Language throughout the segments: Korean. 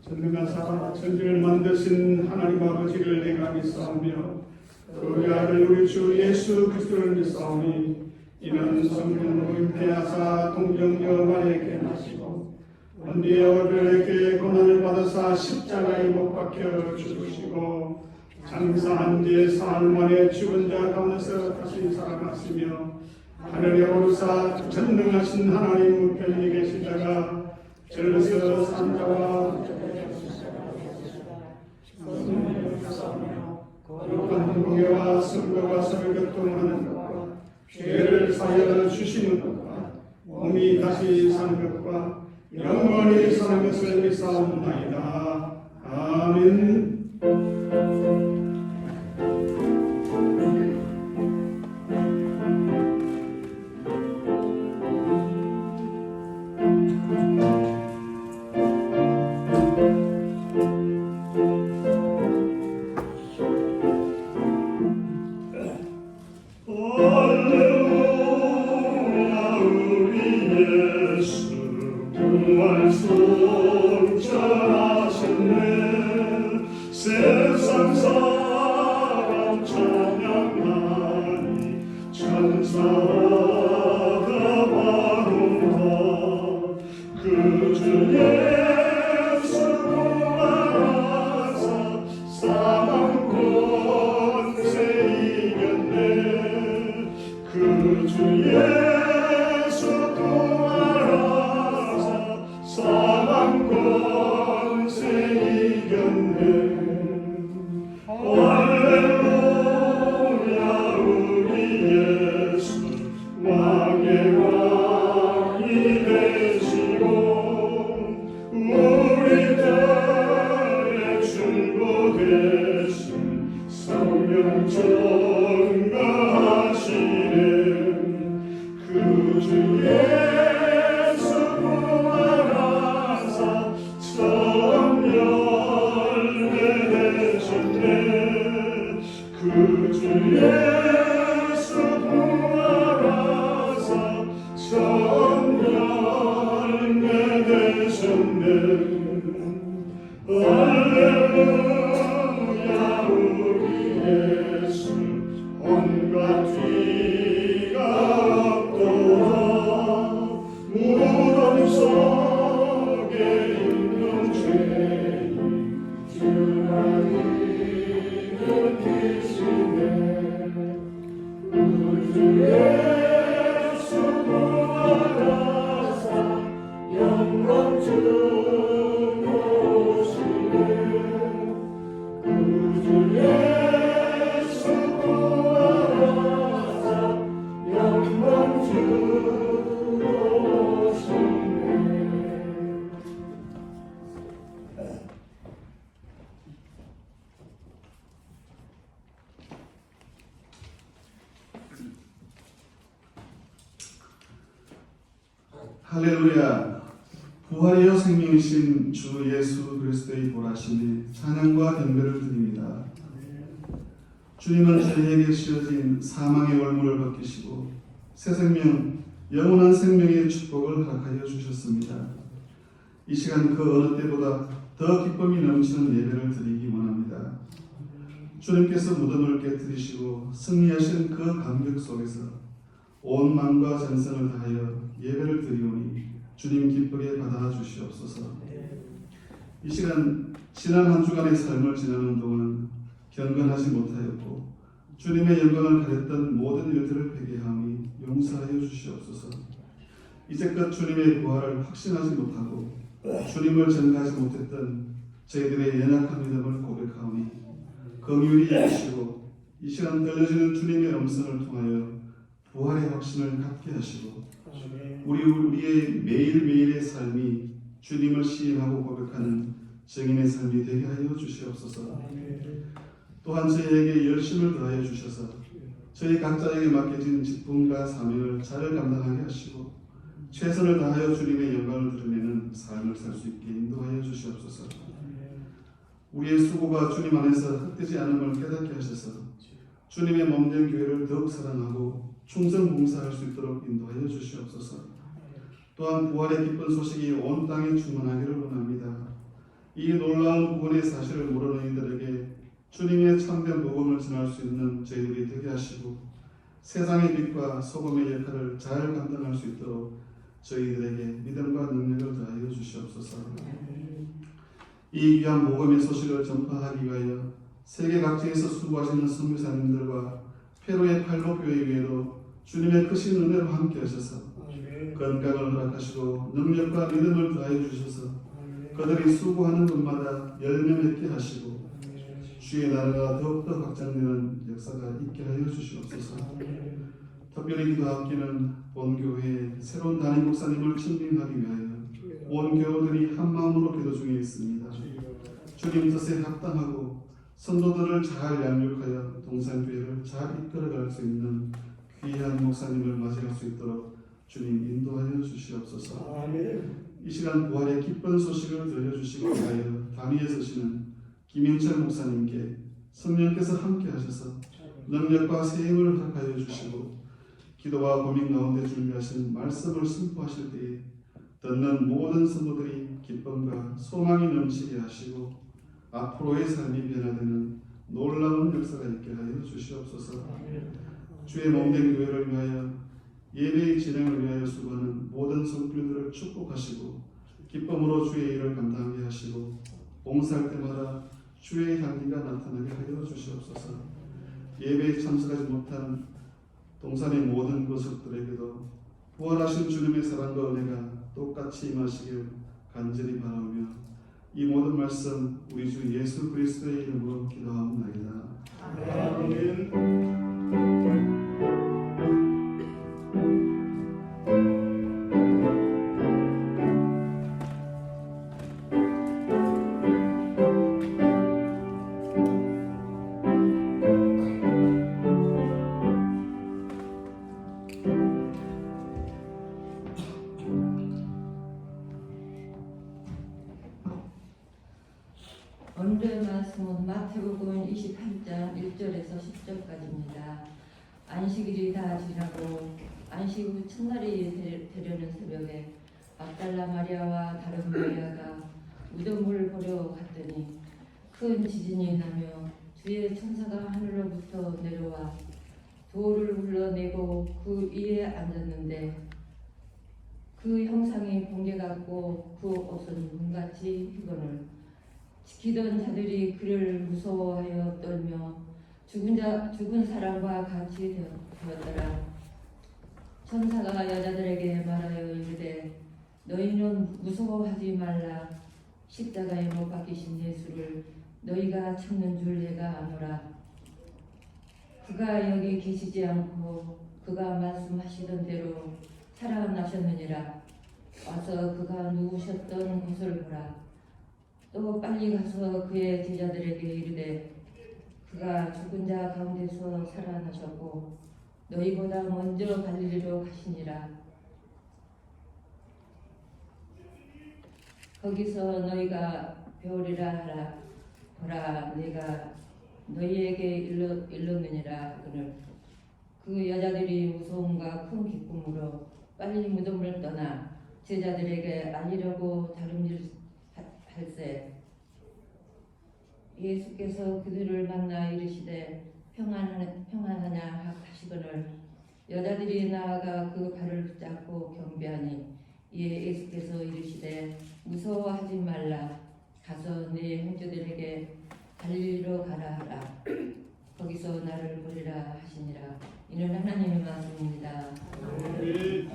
전능하사 천지를 만드신 하나님 아버지를 내가 믿사오며 그 아들 우리 주 예수 그리스도를 믿사오니 이는 성령으로 잉태하사 동정녀 마리아에게 나시고 본디의 어들에게 고난을 받으사 십자가에 못 박혀 죽으시고 장사한 뒤 사흘 만에 죽은 자 가운데서 다시 살아났으며 하늘에 오르사 전능하신 하나님 우편에 계시다가 절에서 산자와 거룩한 공예와 성도가 서로 교통하는 것과 죄를 사하여 주시는 것과 몸이 다시 사는 것과 영원히 사는 것을 믿사옵나이다. 아멘. 세상 사람 찬양하니 천사가 바로다. 그 주 예수 구하사 사망 권세 이겼네. 그 주 예수 구하사 사망 권세 이겼네. 할렐루야 우리 예수 왕의 왕이 되시고 우리 들의 중보 되신 성령 전가하시네. 그 주 예수 구하사 처음 열매 되셨네. 그 주 예수 구하사 처음 열매 되셨네. 할렐루야 우리 예수 온갖 뒤가 없도다. 무덤 속에 있는 죄인 주나니 계시네. 그 주 예수 구하사 영광 주시네. 그 주 예수 구하사 영광 주시네. 할렐루야. 부활이요 생명이신 주 예수 그리스도의 보라심에 찬양과 경배를 드립니다. 주님은 저희에게 씌워진 사망의 월물을 벗기시고 새 생명, 영원한 생명의 축복을 허락하여 주셨습니다. 이 시간 그 어느 때보다 더 기쁨이 넘치는 예배를 드리기 원합니다. 주님께서 무덤을 깨뜨리시고 승리하신 그 감격 속에서 온 마음과 전선을 다하여 예배를 드리오니 주님 기쁘게 받아 주시옵소서. 이 시간 지난 한 주간의 삶을 지나는 동안 경건하지 못하였고 주님의 영광을 가렸던 모든 일들을 회개하오니 용서하여 주시옵소서. 이제껏 주님의 부활을 확신하지 못하고 주님을 전가하지 못했던 저희들의 연약한 믿음을 고백하오니 긍휼히 여기시고 이 시간 들려지는 주님의 음성을 통하여 부활의 확신을 갖게 하시고 우리의 매일매일의 삶이 주님을 시인하고 고백하는 증인의 삶이 되게 하여 주시옵소서. 또한 저희에게 열심을 더하여 주셔서 저희 각자에게 맡겨진 직분과 사명을 잘 감당하게 하시고 최선을 다하여 주님의 영광을 드러내는 삶을 살 수 있게 인도하여 주시옵소서. 우리의 수고가 주님 안에서 헛되지 않음을 깨닫게 하셔서 주님의 몸된 교회를 더욱 사랑하고 충성 봉사할 수 있도록 인도하여 주시옵소서. 또한 부활의 기쁜 소식이 온 땅에 충만하기를 원합니다. 이 이 놀라운 구원의 사실을 모르는 이들에게 주님의 참된 복음을 전할 수 있는 저희들이 되게 하시고 세상의 빛과 소금의 역할을 잘 감당할 수 있도록 저희들에게 믿음과 능력을 더하여 주시옵소서. 이 귀한 복음의 소식을 전파하기 위하여 세계 각지에서 수고하시는 선교사님들과 페루의 팔로 교회 외에도 주님의 크신 은혜로 함께 하셔서 건강을 허락하시고 능력과 믿음을 더하여 주셔서 그들이 수고하는 곳마다 열매 맺게 하시고 주의 나라가 더욱더 확장되는 역사가 있게 하여 주시옵소서. 특별히 기도하기는 본교회에 새로운 담임 목사님을 친빙하기 위하여 온 교우들이 한 마음으로 기도 중에 있습니다. 주님 뜻에 합당하고 성도들을 잘 양육하여 동산교회를 잘 이끌어갈 수 있는 귀한 목사님을 맞이할 수 있도록 주님 인도하여 주시옵소서. 이 시간 부활의 기쁜 소식을 들려주시기 위하여 단위에 서시는 김영철 목사님께 성령께서 함께 하셔서 능력과 세임을 허락하여 주시고 기도와 고민 가운데 준비하신 말씀을 선포하실 때에 듣는 모든 성도들이 기쁨과 소망이 넘치게 하시고 앞으로의 삶이 변화되는 놀라운 역사가 있게 하여 주시옵소서. 주의 몸된 교회를 위하여 예배의 진행을 위하여 수고하는 모든 성도들을 축복하시고 기쁨으로 주의 일을 감당하게 하시고 봉사할 때마다 주의 향기가 나타나게 하여 주시옵소서. 예배에 참석하지 못한 동산의 모든 구석들에게도 부활하신 주님의 사랑과 은혜가 똑같이 임하시길 간절히 바라며 이 모든 말씀 우리 주 예수 그리스도의 이름으로 기도하옵나이다. 아멘. 오늘의 말씀은 마태복음 28장 1절에서 10절까지입니다. 안식일이 다 지나고 안식 후 첫날이 되려는 새벽에 막달라 마리아와 다른 마리아가 무덤을 보러 갔더니 큰 지진이 나며 주의 천사가 하늘로부터 내려와 돌을 흘러내고 그 위에 앉았는데 그 형상이 번개 같고 그 옷은 눈같이 희건을 지키던 자들이 그를 무서워하여 떨며 죽은 사람과 같이 되었더라. 천사가 여자들에게 말하여 이르되 너희는 무서워하지 말라. 십자가에 못 박히신 예수를 너희가 찾는 줄 내가 아노라. 그가 여기 계시지 않고 그가 말씀하시던 대로 살아나셨느니라. 와서 그가 누우셨던 곳을 보라. 또 빨리 가서 그의 제자들에게 이르되 그가 죽은 자 가운데서 살아나셨고 너희보다 먼저 갈릴리로 가시니라. 거기서 너희가 배우리라 하라. 보라 내가 너희에게 일렀느니라 하거늘 그 여자들이 무서움과 큰 기쁨으로 빨리 무덤을 떠나 제자들에게 알리려고 다름질할세 예수께서 그들을 만나 이르시되 평안하냐 하시거늘 여자들이 나아가 그 발을 붙잡고 경배하니 이에 예수께서 이르시되 무서워하지 말라. 가서 네 형제들에게 갈릴리로 가라 하라. 거기서 나를 보리라 하시니라. 이는 하나님의 말씀입니다. 하나님의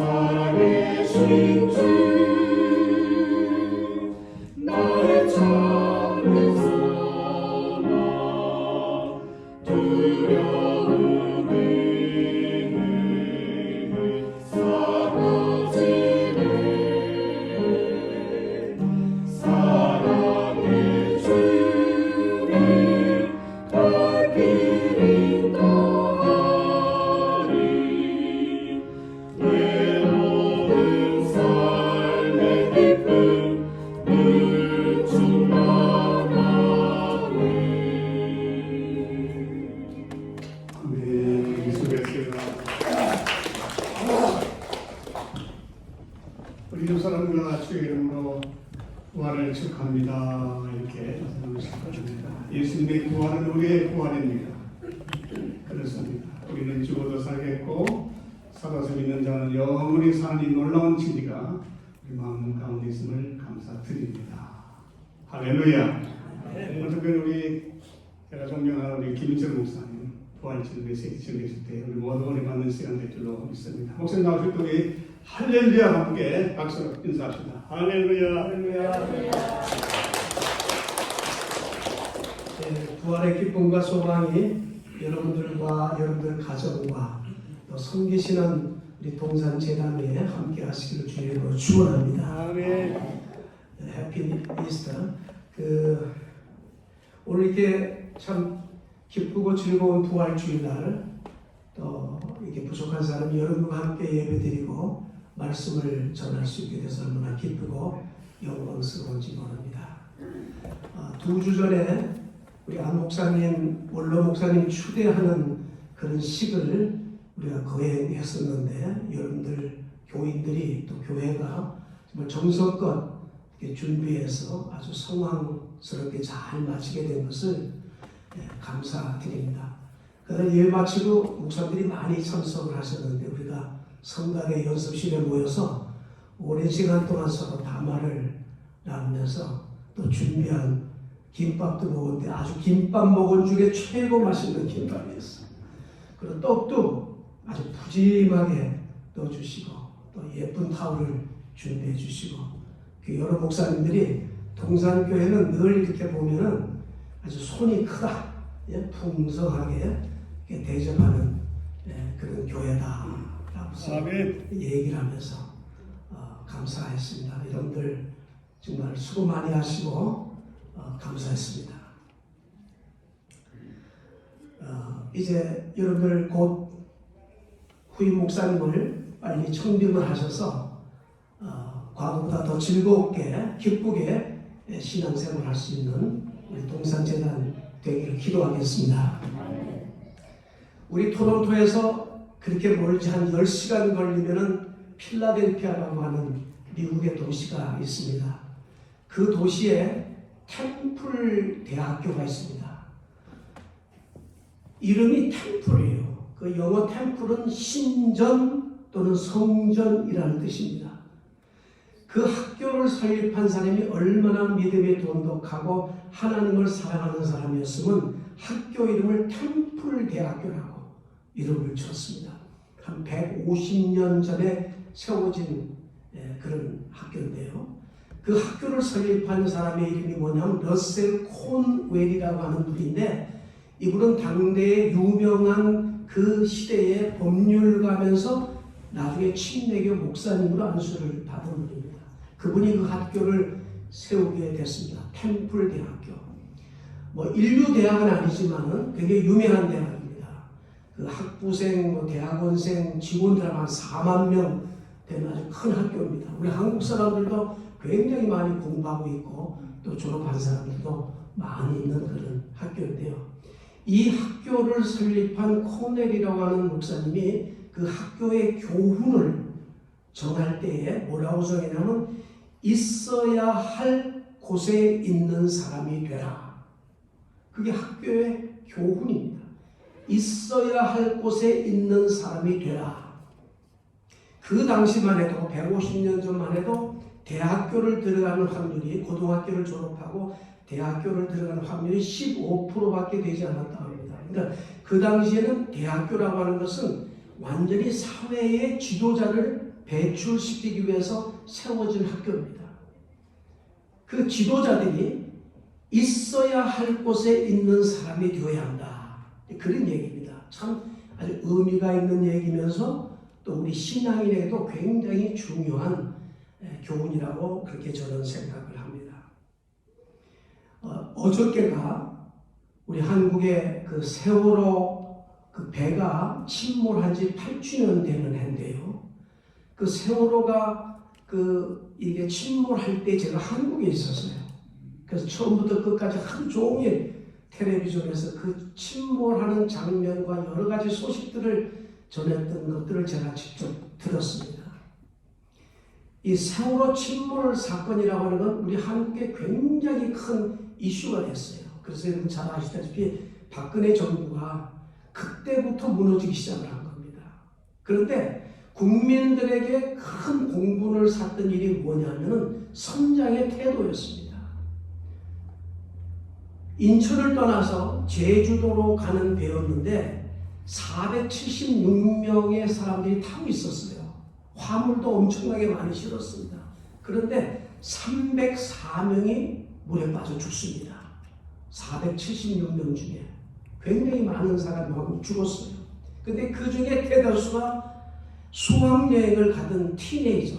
살아계신 주 나의 참된 사랑 두려움이 사라지네 사랑의 주를 갈 길이 더하리 내 모든 삶의 기쁨 늘 충만하네. 네, 수고했습니다. 우리 두 사람과 주의 이름으로 부활을 축하합니다. 이렇게 말씀하셨습니다. 예수님의 부활은 우리의 부활입니다. 그렇습니다. 우리는 죽어도 살겠고 살아서 믿는 자는 영원히 사는 이 놀라운 진리가 우리 마음 가운데 있음을 감사드립니다. 할렐루야. 특별히 우리 제가 존경하는 우리 김인철 목사님 부활절 메시지 전해주실 때 우리 모두 은혜 받는 시간 될 줄로 믿습니다. 목사님 나오실 때 우리 할렐루야 함께 박수로 인사합시다. 할렐루야. 할렐루야. 부활의 기쁨과 소망이 여러분들과 여러분들 가정과 또 섬기시는 우리 동산재단에 함께 하시기를 주님으로 축원합니다. 아멘. 해피 이스터. 오늘 이렇게 참 기쁘고 즐거운 부활 주일날 또 이렇게 부족한 사람이 여러분과 함께 예배드리고 말씀을 전할 수 있게 돼서 얼마나 기쁘고 영광스러운지 모릅니다. 2주 전에 우리 안 목사님, 원로 목사님 추대하는 그런 식을 우리가 거행했었는데 여러분들 교인들이 또 교회가 정말 정성껏 이렇게 준비해서 아주 성황스럽게 잘 마치게 된 것을 감사드립니다. 그다음 예배 마치고 목사들이 많이 참석을 하셨는데 우리가 성당의 연습실에 모여서 오랜 시간 동안 서로 담화를 나누면서 또 준비한 김밥도 먹었는데 아주 김밥 먹은 중에 최고 맛있는 김밥이었어요. 그리고 떡도 아주 푸짐하게 넣어주시고 또 예쁜 타올을 준비해 주시고 여러 목사님들이 동산교회는 늘 이렇게 보면은 아주 손이 크다, 풍성하게 대접하는 그런 교회다라고 얘기를 하면서 감사했습니다. 여러분들 정말 수고 많이 하시고 감사했습니다. 이제 여러분들 곧 후임 목사님을 빨리 청빙을 하셔서 과거보다 더 즐겁게 기쁘게 신앙생활을 할 수 있는 우리 동산재단 되기를 기도하겠습니다. 우리 토론토에서 그렇게 멀지 한 10시간 걸리면은 필라델피아라고 하는 미국의 도시가 있습니다. 그 도시에 템플 대학교가 있습니다. 이름이 템플이에요. 그 영어 템플은 신전 또는 성전이라는 뜻입니다. 그 학교를 설립한 사람이 얼마나 믿음이 돈독하고 하나님을 사랑하는 사람이었으면 학교 이름을 템플 대학교라고 이름을 줬습니다. 한 150년 전에 세워진 그런 학교인데요. 그 학교를 설립한 사람의 이름이 뭐냐면 러셀 콘웰이라고 하는 분인데 이분은 당대의 유명한 그 시대의 법률가면서 나중에 침례교 목사님으로 안수를 받은 분입니다. 그분이 그 학교를 세우게 됐습니다. 템플 대학교. 인류 대학은 아니지만은 굉장히 유명한 대학입니다. 그 학부생, 대학원생 직원들 한 4만 명 되는 아주 큰 학교입니다. 우리 한국 사람들도 굉장히 많이 공부하고 있고 또 졸업한 사람들도 많이 있는 그런 학교인데요. 이 학교를 설립한 코넬이라고 하는 목사님이 그 학교의 교훈을 정할 때에 뭐라고 정했냐면 있어야 할 곳에 있는 사람이 되라. 그게 학교의 교훈입니다. 있어야 할 곳에 있는 사람이 되라. 그 당시만 해도 150년 전만 해도 대학교를 들어가는 확률이 고등학교를 졸업하고 대학교를 들어가는 확률이 15%밖에 되지 않았다고 합니다. 그러니까 그 당시에는 대학교라고 하는 것은 완전히 사회의 지도자를 배출시키기 위해서 세워진 학교입니다. 그 지도자들이 있어야 할 곳에 있는 사람이 되어야 한다. 그런 얘기입니다. 참 아주 의미가 있는 얘기면서 또 우리 신앙인에게도 굉장히 중요한 교훈이라고 그렇게 저는 생각을 합니다. 어저께가 우리 한국의 그 세월호 그 배가 침몰한 지 8주년 되는 해인데요. 그 세월호가 이게 침몰할 때 제가 한국에 있었어요. 그래서 처음부터 끝까지 하루 종일 텔레비전에서 그 침몰하는 장면과 여러 가지 소식들을 전했던 것들을 제가 직접 들었습니다. 이 세월호 침몰 사건이라고 하는 건 우리 한국에 굉장히 큰 이슈가 됐어요. 그래서 여러분 잘 아시다시피 박근혜 정부가 그때부터 무너지기 시작을 한 겁니다. 그런데 국민들에게 큰 공분을 샀던 일이 뭐냐면은 선장의 태도였습니다. 인천을 떠나서 제주도로 가는 배였는데 476명의 사람들이 타고 있었어요. 화물도 엄청나게 많이 실었습니다. 그런데 304명이 물에 빠져 죽습니다. 476명 중에 굉장히 많은 사람이 죽었어요. 근데 그 중에 대다수가 수학여행을 가던 티네이저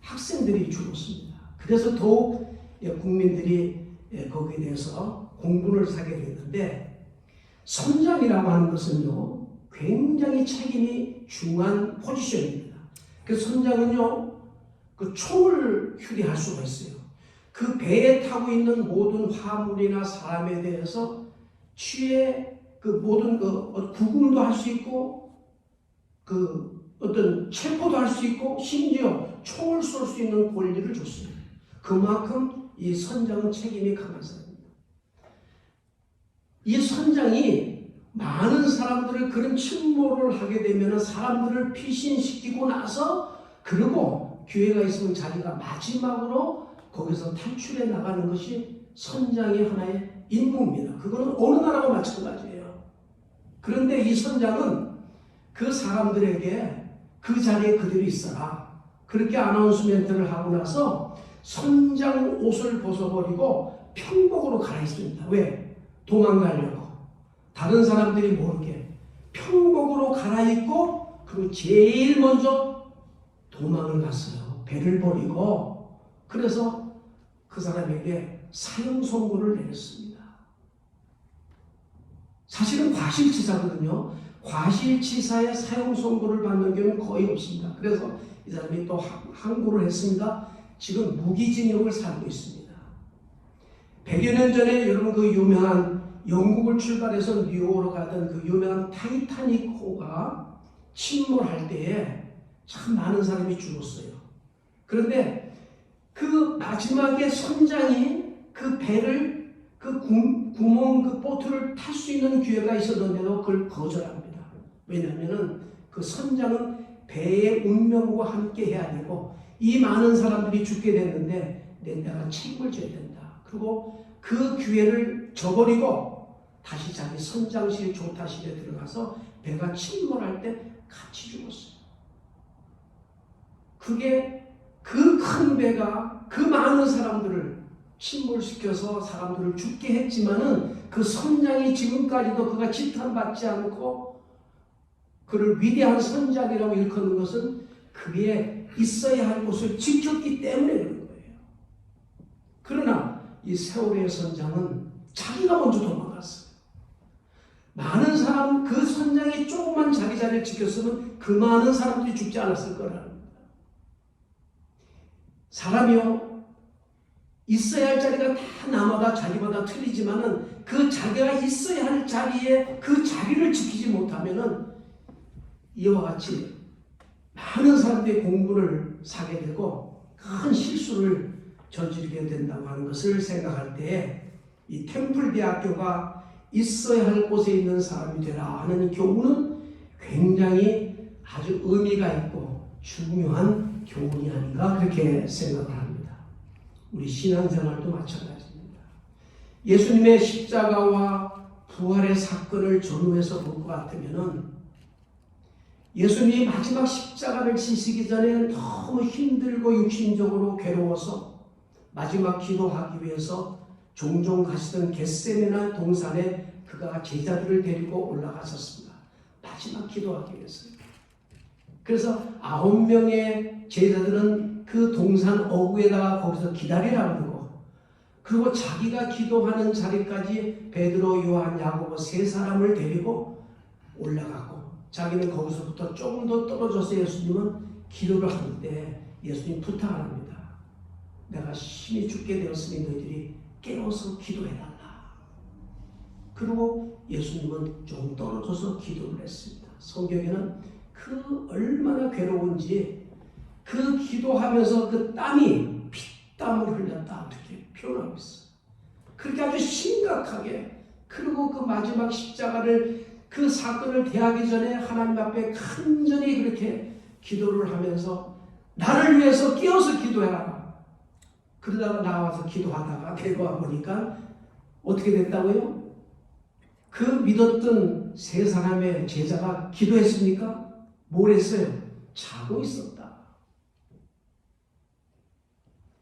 학생들이 죽었습니다. 그래서 더욱 국민들이 거기에 대해서 공분을 사게 됐는데, 선장이라고 하는 것은요 굉장히 책임이 중요한 포지션입니다. 그래서 선장은요 그 총을 휴대할 수가 있어요. 그 배에 타고 있는 모든 화물이나 사람에 대해서 그 모든 구금도 할 수 있고 어떤 체포도 할 수 있고 심지어 총을 쏠 수 있는 권리를 줬습니다. 그만큼 이 선장은 책임이 강한 사람입니다. 이 선장이 많은 사람들을 그런 침몰을 하게 되면 사람들을 피신시키고 나서 그리고 기회가 있으면 자기가 마지막으로 거기서 탈출해 나가는 것이 선장의 하나의 임무입니다. 그거는 어느 나라와 마찬가지예요. 그런데 이 선장은 그 사람들에게 그 자리에 그대로 있어라, 그렇게 아나운스멘트를 하고 나서 선장 옷을 벗어버리고 평복으로 갈아입습니다. 왜? 도망가려고. 다른 사람들이 모르게 평복으로 갈아입고 그리고 제일 먼저 도망을 갔어요. 배를 버리고. 그래서 그 사람에게 사형 선고를 내렸습니다. 사실은 과실치사거든요. 과실치사의 사형 선고를 받는 경우는 거의 없습니다. 그래서 이 사람이 또 항고를 했습니다. 지금 무기징역을 살고 있습니다. 100여 년 전에 여러분 그 유명한 영국을 출발해서 뉴욕으로 가던 그 유명한 타이타닉호가 침몰할 때에 참 많은 사람이 죽었어요. 그런데 그 마지막에 선장이 그 배를 구멍 그 보트를 탈 수 있는 기회가 있었는데도 그걸 거절합니다. 왜냐하면은 그 선장은 배의 운명과 함께 해야 되고 이 많은 사람들이 죽게 됐는데 내가 책임을 져야 된다. 그리고 그 기회를 저버리고 다시 자기 선장실 조타실에 들어가서 배가 침몰할 때 같이 죽었어요. 그게 그 큰 배가 그 많은 사람들을 침몰시켜서 사람들을 죽게 했지만은 그 선장이 지금까지도 그가 지탄받지 않고 그를 위대한 선장이라고 일컫는 것은 그에 있어야 할 곳을 지켰기 때문에 그런 거예요. 그러나 이 세월호의 선장은 자기가 먼저 도망갔어요. 많은 사람, 그 선장이 조금만 자기 자리를 지켰으면 그 많은 사람들이 죽지 않았을 거라는 겁니다. 사람이요, 있어야 할 자리가 다 나마다 자기마다 틀리지만은 그 자기가 있어야 할 자리에 그 자리를 지키지 못하면은 이와 같이 많은 사람들의 공분을 사게 되고 큰 실수를 저지르게 된다고 하는 것을 생각할 때 이 템플대학교가 있어야 할 곳에 있는 사람이 되라 하는 교훈은 굉장히 아주 의미가 있고 중요한 교훈이 아닌가 그렇게 생각을 합니다. 우리 신앙생활도 마찬가지입니다. 예수님의 십자가와 부활의 사건을 전후해서 볼 것 같으면은 예수님이 마지막 십자가를 지시기 전에 너무 힘들고 육신적으로 괴로워서 마지막 기도하기 위해서 종종 가시던 겟세마네 동산에 그가 제자들을 데리고 올라가셨습니다. 마지막 기도하기 위해서요. 그래서 9명의 제자들은 그 동산 어구에다가 거기서 기다리라고 그러고, 그리고 자기가 기도하는 자리까지 베드로, 요한, 야고보 세 사람을 데리고 올라가고, 자기는 거기서부터 조금 더 떨어져서 예수님은 기도를 하는데 예수님 부탁을 합니다. 내가 심히 죽게 되었으니 너희들이 깨워서 기도해달라. 그리고 예수님은 좀 떨어져서 기도를 했습니다. 성경에는 그 얼마나 괴로운지 그 기도하면서 그 땀이 피땀을 흘렸다 이렇게 표현하고 있어요. 그렇게 아주 심각하게, 그리고 그 마지막 십자가를 그 사건을 대하기 전에 하나님 앞에 간절히 그렇게 기도를 하면서 나를 위해서 깨어서 기도해라. 그러다가 나와서 기도하다가 내려와 보니까 어떻게 됐다고요? 그 믿었던 세 사람의 제자가 기도했습니까? 뭘 했어요? 자고 있었다.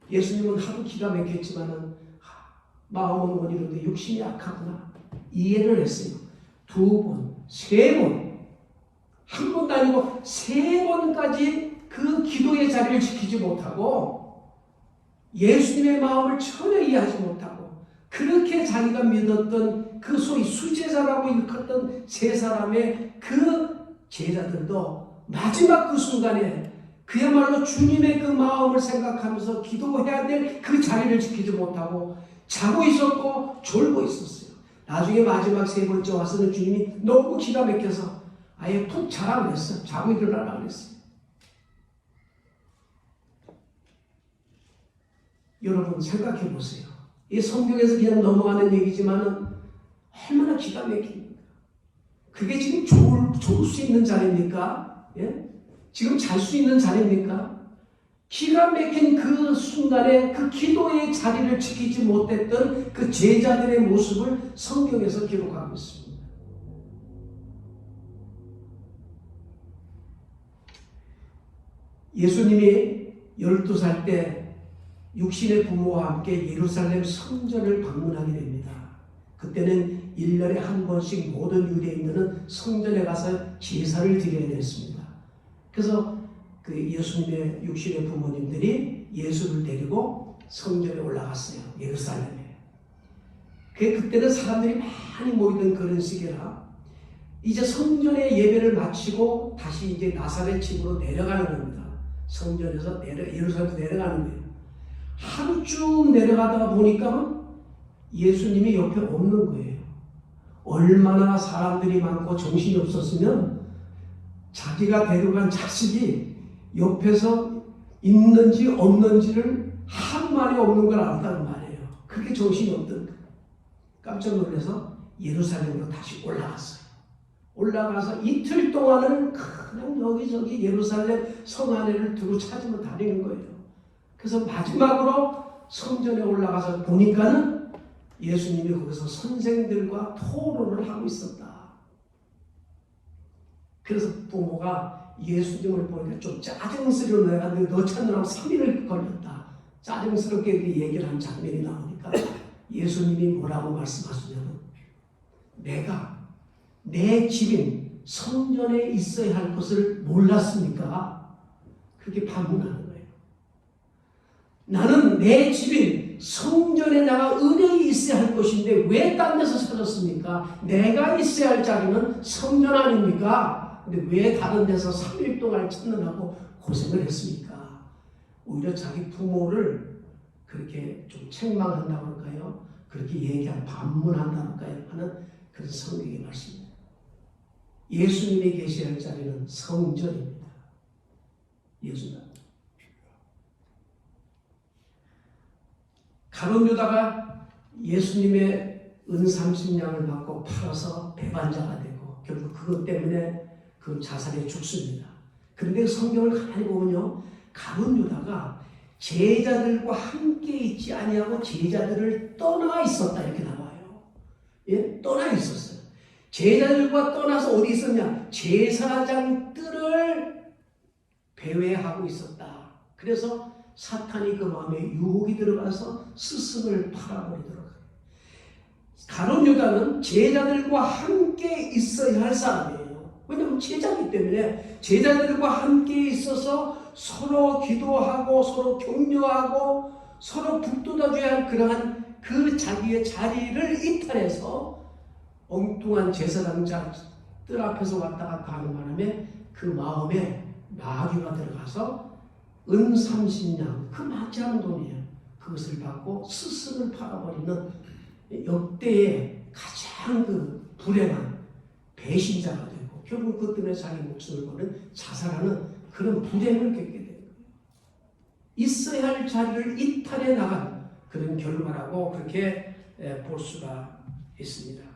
예수님은 하도 기가 막혔지만은 마음은 원이로도 육신이 약하구나 이해를 했어요. 2번, 3번, 한 번도 아니고 3번까지 그 기도의 자리를 지키지 못하고 예수님의 마음을 전혀 이해하지 못하고 그렇게 자기가 믿었던 그 소위 수제자라고 일컫던 세 사람의 그 제자들도 마지막 그 순간에 그야말로 주님의 그 마음을 생각하면서 기도해야 될 그 자리를 지키지 못하고 자고 있었고 졸고 있었어요. 나중에 마지막 3번째 와서는 주님이 너무 기가 막혀서 아예 푹 자라고 그랬어요. 자고 일어나라고 그랬어요. 여러분 생각해 보세요. 이 성경에서 그냥 넘어가는 얘기지만은 얼마나 기가 막힙니까? 그게 지금 좋을 수 있는 자리입니까? 예? 지금 잘 수 있는 자리입니까? 기가 막힌 그 순간에 그 기도의 자리를 지키지 못했던 그 제자들의 모습을 성경에서 기록하고 있습니다. 예수님이 12살 때 육신의 부모와 함께 예루살렘 성전을 방문하게 됩니다. 그때는 1년에 한 번씩 모든 유대인들은 성전에 가서 제사를 드려야 됐습니다. 그래서 그 예수님의 육신의 부모님들이 예수를 데리고 성전에 올라갔어요. 예루살렘에. 그때는 사람들이 많이 모이던 그런 시기라 이제 성전의 예배를 마치고 다시 이제 나사렛 집으로 내려가는 겁니다. 성전에서 예루살렘에서 내려가는 거예요. 하루 쭉 내려가다가 보니까 예수님이 옆에 없는 거예요. 얼마나 사람들이 많고 정신이 없었으면 자기가 데려간 자식이 옆에서 있는지 없는지를 한 마리 없는 걸 알았다는 말이에요. 그렇게 정신이 없던 거예요. 깜짝 놀라서 예루살렘으로 다시 올라갔어요. 올라가서 이틀 동안은 그냥 여기저기 예루살렘 성 안에를 두루 찾으며 다니는 거예요. 그래서 마지막으로 성전에 올라가서 보니까는 예수님이 거기서 선생들과 토론을 하고 있었다. 그래서 부모가 예수님을 보니까 좀 짜증스러워. 내가 너 찾느라고 3일을 걸렸다. 짜증스럽게 얘기를 한 장면이 나오니까 예수님이 뭐라고 말씀하시냐면 내가 내 집인 성전에 있어야 할 것을 몰랐습니까? 그렇게 반문하는 거예요. 나는 내 집인 성전에다가 은행이 있어야 할 것인데 왜 딴 데서 찾았습니까? 내가 있어야 할 자리는 성전 아닙니까? 근데 왜 다른 데서 3일 동안 찾느라고 고생을 했습니까? 오히려 자기 부모를 그렇게 좀 책망한다고 할까요? 그렇게 얘기한 반문한다고 할까요? 하는 그런 성경의 말씀입니다. 예수님이 계셔야 할 자리는 성전입니다. 예수님. 가룟 유다가 예수님의 은 30냥을 받고 팔아서 배반자가 되고 결국 그것 때문에 그 자살에 죽습니다. 그런데 성경을 가만히 보면요, 가룟 유다가 제자들과 함께 있지 아니하고 제자들을 떠나 있었다 이렇게 나와요. 예, 떠나 있었어요. 제자들과 떠나서 어디 있었냐? 제사장 뜰을 배회하고 있었다. 그래서 사탄이 그 마음에 유혹이 들어가서 스승을 팔아버리도록 해요. 가룟 유다는 제자들과 함께 있어야 할 사람이에요. 왜냐하면 제자이기 때문에 제자들과 함께 있어서 서로 기도하고 서로 격려하고 서로 북돋아줘야 할 그러한 그 자기의 자리를 이탈해서 엉뚱한 제사장 뜰 앞에서 왔다 갔다 하는 바람에 그 마음에 마귀가 들어가서 은 30냥, 그 많지 않은 돈이에요. 그것을 받고 스승을 팔아버리는 역대의 가장 그 불행한 배신자가 되고 결국 그것 때문에 자기 목숨을 버는 자살하는 그런 불행을 겪게 되는 거예요. 있어야 할 자리를 이탈해 나간 그런 결과라고 그렇게 볼 수가 있습니다.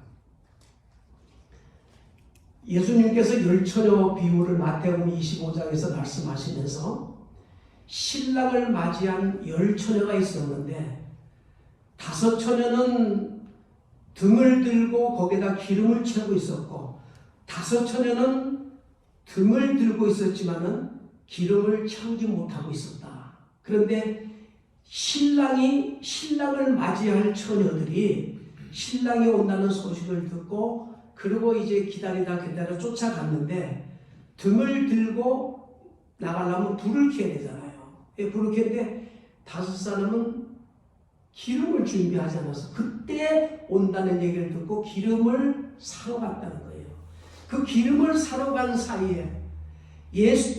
예수님께서 열처녀 비유를 마태복음 25장에서 말씀하시면서 신랑을 맞이한 10처녀가 있었는데 5처녀는 등을 들고 거기에다 기름을 채우고 있었고 5처녀는 등을 들고 있었지만은 기름을 채우지 못하고 있었다. 그런데 신랑을 맞이할 처녀들이 신랑이 온다는 소식을 듣고 그리고 이제 기다리다 쫓아갔는데 등을 들고 나가려면 불을 켜야 되잖아요. 불을 켰는데 5사람은 기름을 준비하지 않아서 그때 온다는 얘기를 듣고 기름을 사러 갔다는 거예요. 그 기름을 사러 간 사이에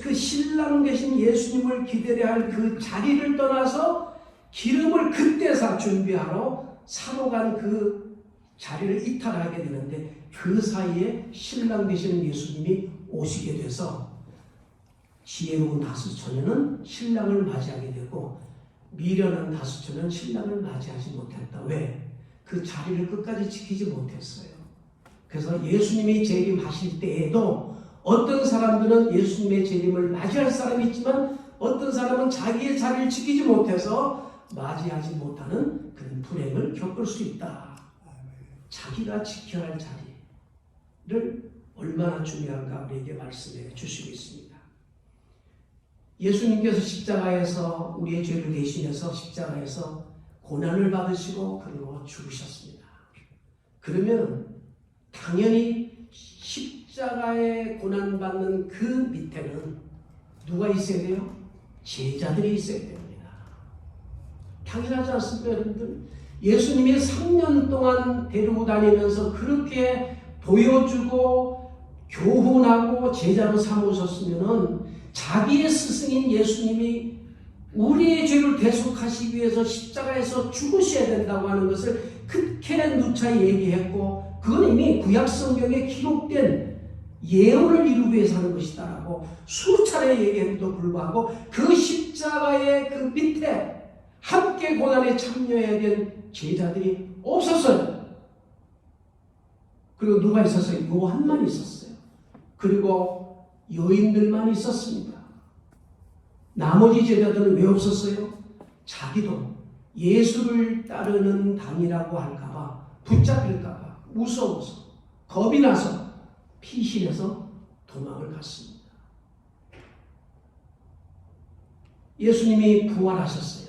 그 신랑 되신 예수님을 기다려야 할 그 자리를 떠나서 기름을 그때 준비하러 사러 간 그 자리를 이탈하게 되는데 그 사이에 신랑 되시는 예수님이 오시게 돼서 지혜로운 5처녀는 신랑을 맞이하게 되고 미련한 5처녀는 신랑을 맞이하지 못했다. 왜? 그 자리를 끝까지 지키지 못했어요. 그래서 예수님이 재림하실 때에도 어떤 사람들은 예수님의 재림을 맞이할 사람이 있지만 어떤 사람은 자기의 자리를 지키지 못해서 맞이하지 못하는 그런 불행을 겪을 수 있다. 자기가 지켜야 할 자리를 얼마나 중요한가 우리에게 말씀해 주시고 있습니다. 예수님께서 십자가에서 우리의 죄를 대신해서 십자가에서 고난을 받으시고 그리고 죽으셨습니다. 그러면 당연히 십자가에 고난받는 그 밑에는 누가 있어야 돼요? 제자들이 있어야 됩니다. 당연하지 않습니까, 여러분들? 예수님이 3년 동안 데리고 다니면서 그렇게 보여주고 교훈하고 제자로 삼으셨으면은 자기의 스승인 예수님이 우리의 죄를 대속하시기 위해서 십자가에서 죽으셔야 된다고 하는 것을 그렇게 누차 얘기했고 그건 이미 구약 성경에 기록된 예언을 이루기 위해서 하는 것이다라고 수차례 얘기했음에도 불구하고 그 십자가의 그 밑에 함께 고난에 참여해야 된 제자들이 없었어요. 그리고 누가 있었어요? 요한만 있었어요. 그리고 여인들만 있었습니다. 나머지 제자들은 왜 없었어요? 자기도 예수를 따르는 당이라고 할까봐 붙잡힐까봐 무서워서 겁이 나서 피신해서 도망을 갔습니다. 예수님이 부활하셨어요.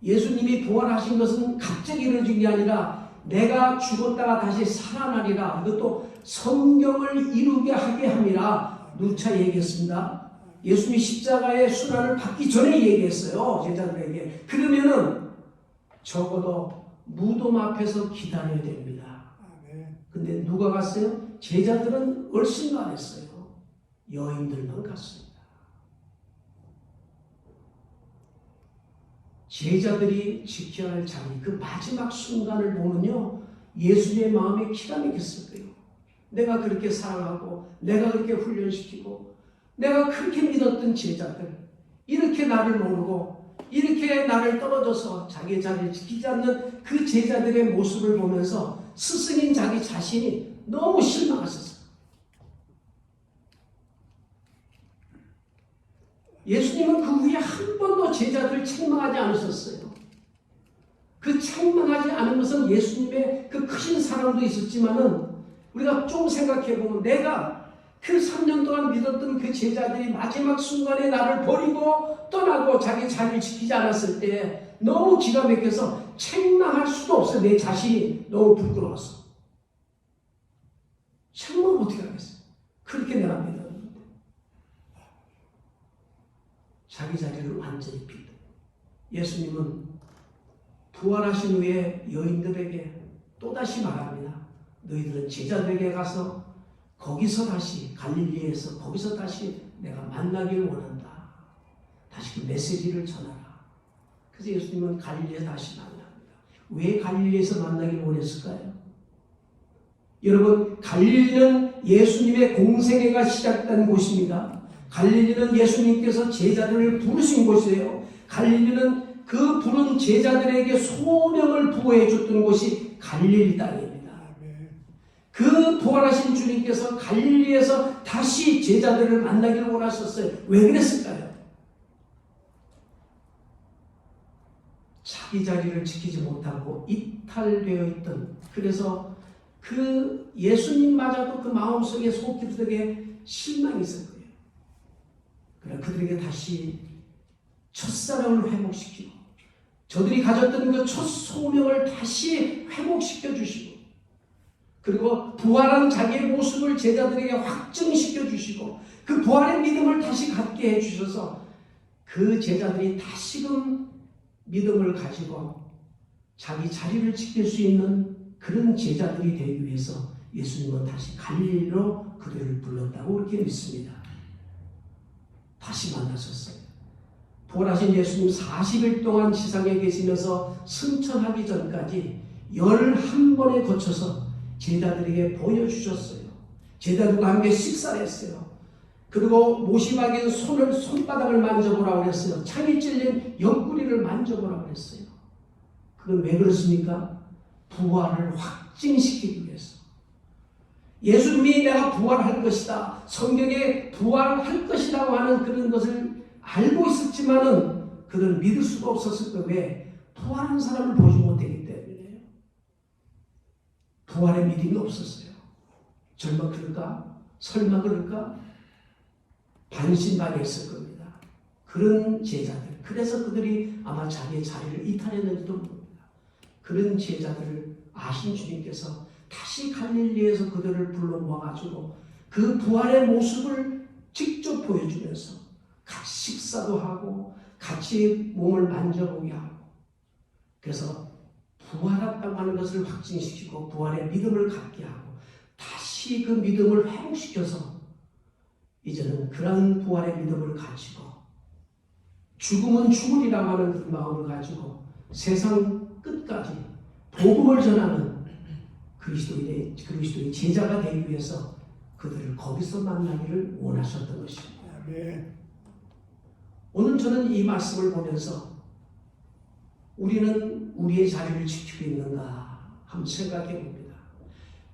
예수님이 부활하신 것은 갑자기 이루어진 게 아니라 내가 죽었다가 다시 살아나리라. 이것도 성경을 이루게 하게 함이라 누차 얘기했습니다. 예수님이 십자가의 순환을 받기 전에 얘기했어요. 제자들에게. 그러면은 적어도 무덤 앞에서 기다려야 됩니다. 근데 누가 갔어요? 제자들은 얼씬도 안 했어요. 여인들만 갔습니다. 제자들이 지켜야 할 자리, 그 마지막 순간을 보면요, 예수님의 마음에 기가 막혔을 거예요. 내가 그렇게 사랑하고, 내가 그렇게 훈련시키고, 내가 그렇게 믿었던 제자들, 이렇게 나를 모르고, 이렇게 나를 떨어져서 자기의 자리를 지키지 않는 그 제자들의 모습을 보면서 스승인 자기 자신이 너무 실망하셨어요. 예수님은 그 후에 한 번도 제자들을 책망하지 않으셨어요. 그 책망하지 않은 것은 예수님의 그 크신 사랑도 있었지만은 우리가 좀 생각해 보면 내가 그 3년 동안 믿었던 그 제자들이 마지막 순간에 나를 버리고 떠나고 자기 자리를 지키지 않았을 때 너무 기가 막혀서 책망할 수도 없어요. 내 자신이 너무 부끄러워서. 책망을 어떻게 하겠어요? 그렇게 내가 믿었는데. 자기 자리를 완전히 비다. 예수님은 부활하신 후에 여인들에게 또다시 말합니다. 너희들은 제자들에게 가서 거기서 다시 갈릴리에서 거기서 다시 내가 만나기를 원한다. 다시 그 메시지를 전하라. 그래서 예수님은 갈릴리에서 다시 만납니다. 왜 갈릴리에서 만나기를 원했을까요? 여러분, 갈릴리는 예수님의 공생애가 시작된 곳입니다. 갈릴리는 예수님께서 제자들을 부르신 곳이에요. 갈릴리는 그 부른 제자들에게 소명을 부어해 줬던 곳이 갈릴리 땅입니다. 그 부활하신 주님께서 갈릴리에서 다시 제자들을 만나기를 원하셨어요. 왜 그랬을까요? 자기 자리를 지키지 못하고 이탈되어 있던, 그래서 그 예수님마저도 그 마음속에 속깊게 실망이 있을 거예요. 그래 그들에게 다시 첫사랑을 회복시키고 저들이 가졌던 그 첫 소명을 다시 회복시켜 주시고, 그리고 부활한 자기의 모습을 제자들에게 확증시켜 주시고 그 부활의 믿음을 다시 갖게 해주셔서 그 제자들이 다시금 믿음을 가지고 자기 자리를 지킬 수 있는 그런 제자들이 되기 위해서 예수님은 다시 갈릴리로 그들을 불렀다고 그렇게 믿습니다. 다시 만나셨어요. 부활하신 예수님 40일 동안 지상에 계시면서 승천하기 전까지 11번에 거쳐서 제자들에게 보여주셨어요. 제자들과 함께 식사를 했어요. 그리고 못이 박인 손바닥을 만져보라고 그랬어요. 창이 찔린 옆구리를 만져보라고 그랬어요. 그건 왜 그렇습니까? 부활을 확증시키기 위해서. 예수님이 내가 부활할 것이다, 성경에 부활할 것이라고 하는 그런 것을 알고 있었지만은 그들은 믿을 수가 없었을 거예요. 왜? 부활한 사람을 보지 못했기 때문에. 부활의 믿음이 없었어요. 설마 그럴까? 설마 그럴까? 반신반의했을 겁니다. 그런 제자들. 그래서 그들이 아마 자기의 자리를 이탈했는지도 모릅니다. 그런 제자들을 아신 주님께서 다시 갈릴리에서 그들을 불러 모아가지고 그 부활의 모습을 직접 보여주면서 같이 식사도 하고 같이 몸을 만져보게 하고, 그래서 부활했다고 하는 것을 확증시키고 부활의 믿음을 갖게 하고 다시 그 믿음을 회복시켜서 이제는 그런 부활의 믿음을 가지고 죽음은 죽으리라고 하는 그 마음을 가지고 세상 끝까지 복음을 전하는 그리스도의 제자가 되기 위해서 그들을 거기서 만나기를 원하셨던 것입니다. 오늘 저는 이 말씀을 보면서 우리는 우리의 자리를 지키고 있는가 한번 생각해 봅니다.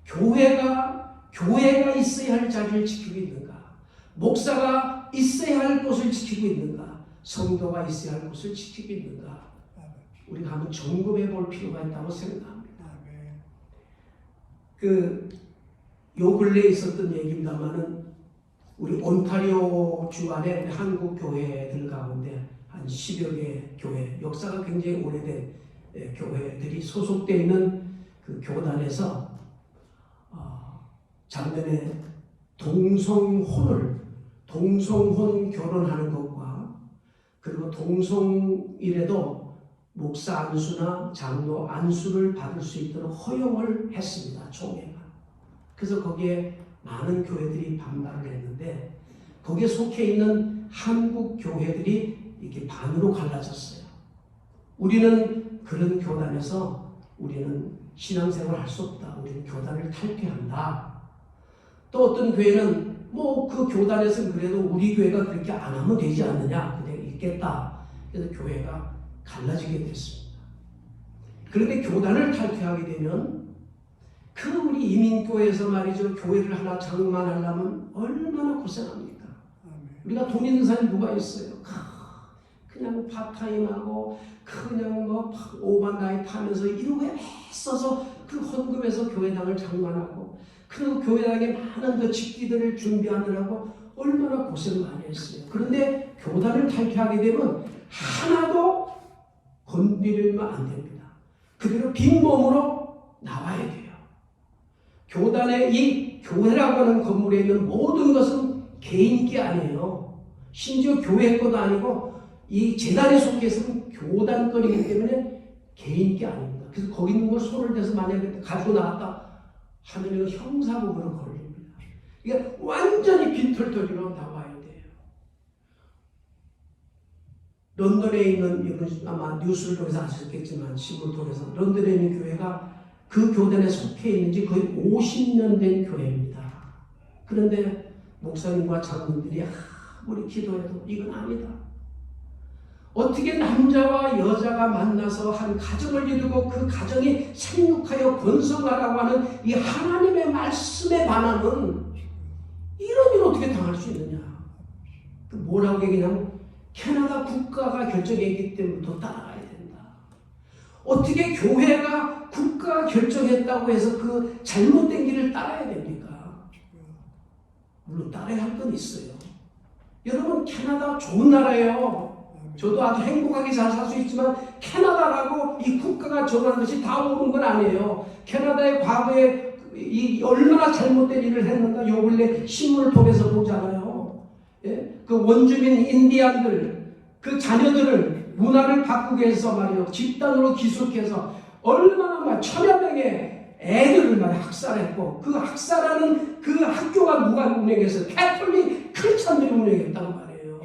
교회가 있어야 할 자리를 지키고 있는가? 목사가 있어야 할 곳을 지키고 있는가? 성도가 있어야 할 곳을 지키고 있는가? 우리가 한번 점검해 볼 필요가 있다고 생각합니다. 요 근래에 있었던 얘기입니다만은 우리 온타리오 주 안에 한국 교회들 가운데 한 10여 개 교회, 역사가 굉장히 오래된 교회들이 소속되어 있는 그 교단에서 작년에 동성혼 결혼하는 것과 그리고 동성일에도 목사 안수나 장로 안수를 받을 수 있도록 허용을 했습니다. 총회가. 그래서 거기에 많은 교회들이 반발을 했는데 거기에 속해 있는 한국 교회들이 이렇게 반으로 갈라졌어요. 우리는 그런 교단에서 우리는 신앙생활을 할 수 없다. 우리는 교단을 탈퇴한다. 또 어떤 교회는 그 교단에서는 그래도 우리 교회가 그렇게 안 하면 되지 않느냐. 그냥 있겠다. 그래서 교회가 갈라지게 됐습니다. 그런데 교단을 탈퇴하게 되면 그 우리 이민교회에서 말이죠. 교회를 하나 장만하려면 얼마나 고생합니까? 우리가 돈 있는 사람이 누가 있어요? 그냥 파타임하고 그냥 오반 나이 타면서 이러고 애써서 그 헌금해서 교회당을 장만하고 그 교회당에 많은 그 직기들을 준비하느라고 얼마나 고생을 많이 했어요. 그런데 교단을 탈퇴하게 되면 하나도 건드리면 안 됩니다. 그대로 빈몸으로 나와야 돼요. 교단의 이 교회라고 하는 건물에 있는 모든 것은 개인기 아니에요. 심지어 교회 것도 아니고 이 재단에 속해서는 교단 거리기 때문에 개인기 아닙니다. 그래서 거기 있는 걸 손을 대서 만약에 가지고 나왔다 하면 형사법으로 걸립니다. 이게 완전히 빈털터리로 나와야 돼요. 런던에 있는, 여러분 아마 뉴스를 통해서 아셨겠지만 신문을 통해서 런던에 있는 교회가 그 교단에 속해 있는지 거의 50년 된 교회입니다. 그런데 목사님과 장로들이 아무리 기도해도 이건 아니다. 어떻게 남자와 여자가 만나서 한 가정을 이루고 그 가정이 생육하여 번성하라고 하는 이 하나님의 말씀에 반하는 이런 일 어떻게 당할 수 있느냐. 뭐라고 얘기냐면 캐나다 국가가 결정했기 때문에 더 따라가야 된다. 어떻게 교회가 국가가 결정했다고 해서 그 잘못된 길을 따라야 됩니까? 물론 따라야 할 건 있어요. 여러분 캐나다 좋은 나라예요. 저도 아주 행복하게 잘 살 수 있지만 캐나다라고 이 국가가 정하는 것이 다 옳은 건 아니에요. 캐나다의 과거에 이 얼마나 잘못된 일을 했는가 요 근래 신문을 통해서 보잖아요. 예? 그 원주민 인디안들 그 자녀들을 문화를 바꾸게 해서 말이요 집단으로 기숙해서 얼마나 막 1000여 명의 애들을 막 학살했고 그 학살하는 그 학교가 누가 운영했어요? 캐톨릭 크리스천들이 운영했다고 말이에요.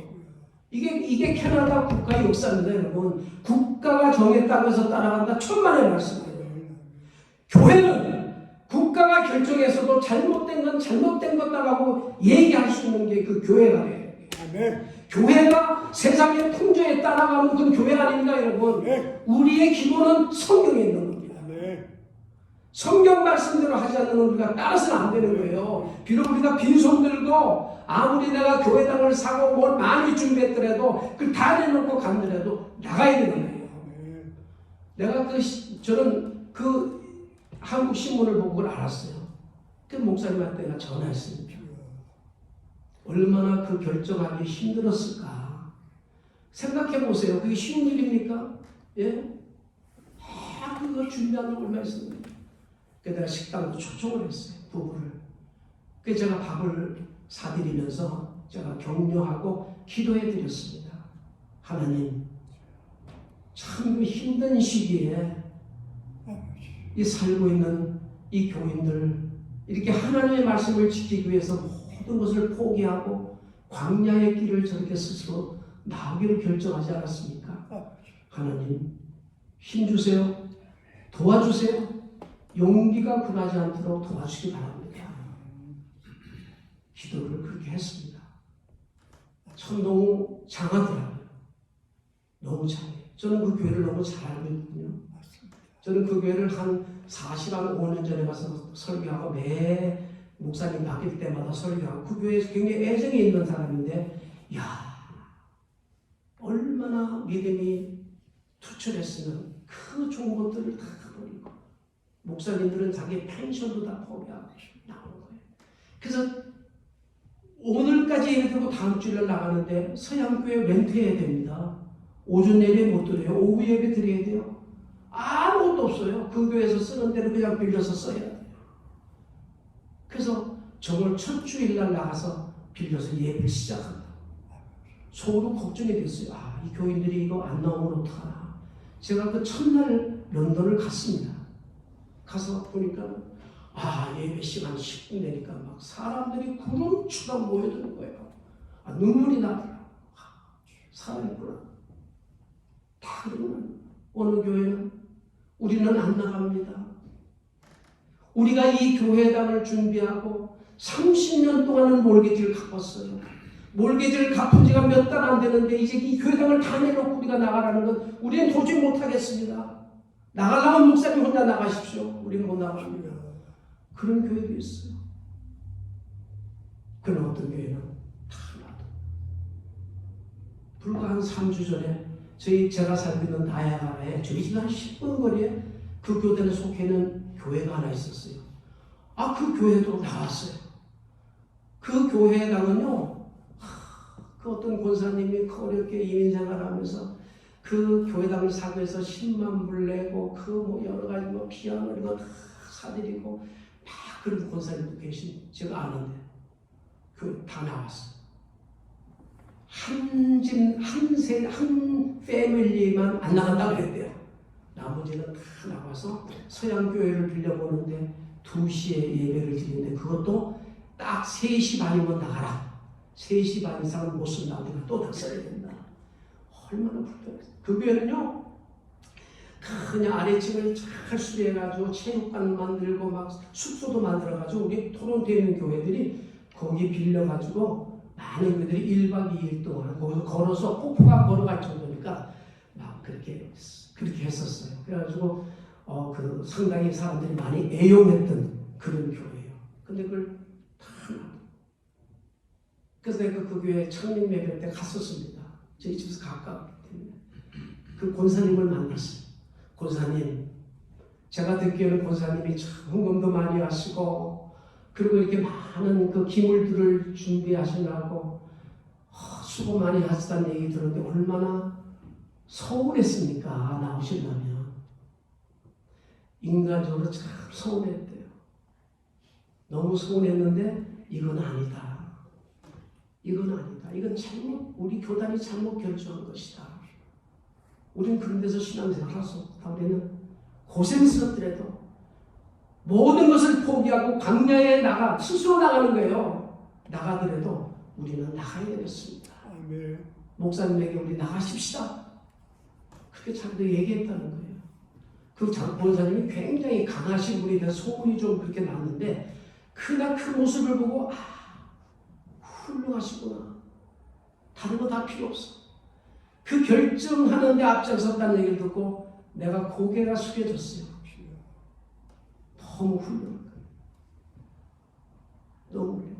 이게 캐나다 국가의 역사입니다, 여러분. 국가가 정했다고 해서 따라간다. 천만의 말씀이에요. 교회는 국가가 결정해서도 잘못된 건 잘못된 거다라고 얘기할 수 있는 게 그 교회가 돼요. 교회가 세상의 통제에 따라가면 그건 교회가 아닙니다, 여러분. 우리의 기본은 성경에 있는 겁니다. 성경 말씀대로 하지 않는 우리가 따라서는 안 되는 거예요. 비록 우리가 빈손 들고 아무리 내가 교회당을 사고 뭘 많이 준비했더라도 그걸 다 내놓고 간더라도 나가야 되는 거예요. 내가 저는 그 한국 신문을 보고 그걸 알았어요. 그 목사님한테 내가 전화했습니다. 얼마나 그 결정하기 힘들었을까. 생각해 보세요. 그게 쉬운 일입니까? 예? 그거 준비하는 걸 얼마 있습니까? 그래서 내가 식당도 초청을 했어요. 부부를. 그래서 제가 밥을 사드리면서 제가 격려하고 기도해 드렸습니다. 하나님, 참 힘든 시기에 이 살고 있는 이 교인들 이렇게 하나님의 말씀을 지키기 위해서 모든 것을 포기하고 광야의 길을 저렇게 스스로 나오기를 결정하지 않았습니까? 하나님, 힘주세요. 도와주세요. 용기가 굴하지 않도록 도와주시기 바랍니다. 기도를 그렇게 했습니다. 참 너무 장하더라고요. 너무 장해요. 저는 그 교회를 너무 잘 알고 있거든요. 저는 그 교회를 한 45년 전에 가서 설교하고 매 목사님 바뀔 때마다 설교하고 그 교회에서 굉장히 애정이 있는 사람인데 야 얼마나 믿음이 투철했으면 그 좋은 것들을 다 버리고 목사님들은 자기 펜션도 다 포기하고 나오는 거예요. 그래서 오늘까지 예를 들고 다음 주일날 나가는데 서양교회 렌트해야 됩니다. 오전 예배 못 드려요. 오후 예배 드려야 돼요. 아무것도 없어요. 그 교회에서 쓰는 대로 그냥 빌려서 써야 돼요. 그래서 정월 첫 주일날 나가서 빌려서 예배를 시작한다. 속으로 걱정이 됐어요. 이 교인들이 이거 안 나오면 어떡하나. 제가 그 첫날 런던을 갔습니다. 가서 보니까 예배 시간 10분 되니까 막 사람들이 구름처럼 모여드는 거예요. 눈물이 나더라고요. 살아있구나. 다 그러면 어느 교회는 우리는 안 나갑니다. 우리가 이 교회당을 준비하고 30년 동안은 몰개지를 갚았어요. 몰개지를 갚은 지가 몇 달 안 되는데 이제 이 교회당을 다 내놓고 우리가 나가라는 건 우리는 도저히 못하겠습니다. 나가려면 목사님 혼자 나가십시오. 우리는 못 나갑니다. 그런 교회도 있어요. 그런 어떤 교회는 다 놔둬. 불과 한 3주 전에 제가 살고 있는 나야가라에 저희 집 한 10분 거리에 그 교단에 속해 있는 교회가 하나 있었어요. 그 교회도 나왔어요. 그 교회당은요, 그 어떤 권사님이 어렵게 이민생활하면서 그 교회당을 사고 해서 10만 불 내고 그 뭐 여러 가지 뭐 피아노 이런 거 다 사드리고 막 그런 권사님도 계신 제가 아는데 그 다 나왔어. 한 패밀리만 안 나간다고 그랬대요. 나머지는 다 나와서 서양교회를 빌려보는데 2시에 예배를 드리는데 그것도 딱 3시 반이면 나가라. 3시 반 이상은 못 쓴다. 우리가 또 나서야 된다. 얼마나 불편했어. 그 교회는요, 그냥 아래층을 잘 수리해가지고 체육관 만들고 막 숙소도 만들어가지고 우리 토론토에 있는 교회들이 거기 빌려가지고 많은 교회들이 1박 2일 동안 거기서 걸어서 폭포가 걸어갈 정도니까 막 그렇게 했었어요. 그래가지고 그 상당히 사람들이 많이 애용했던 그런 교회예요. 근데 그걸 다 그래서 내가 그 교회 창립 예배 때 갔었습니다. 저희 집에서 가깝기 때문에 그 권사님을 만났어요. 권사님, 제가 듣기에는 권사님이 참 헌금도 많이 하시고 그리고 이렇게 많은 그 기물들을 준비하시려고 수고 많이 하시다는 얘기 들었는데 얼마나 서운했습니까? 나오시려면. 인간적으로 참 서운했대요. 너무 서운했는데 이건 아니다. 이건 아니다. 이건 잘못, 우리 교단이 잘못 결정한 것이다. 우리는 그런 데서 신앙생활 할 수 없다. 우리는 고생스럽더라도 모든 것을 포기하고 광야에 스스로 나가는 거예요. 나가더라도 우리는 나가야 되겠습니다. 목사님에게 우리 나가십시다. 그렇게 자기도 얘기했다는 거예요. 그 장본사님이 굉장히 강하신 분이 돼서 소문이 좀 그렇게 났는데 그날 그 모습을 보고 훌륭하시구나. 다른 거 다 필요 없어. 그 결정하는 데 앞장섰다는 얘기를 듣고 내가 고개가 숙여졌어요. 너무 훌륭한 거예요. 너무 훌륭해요.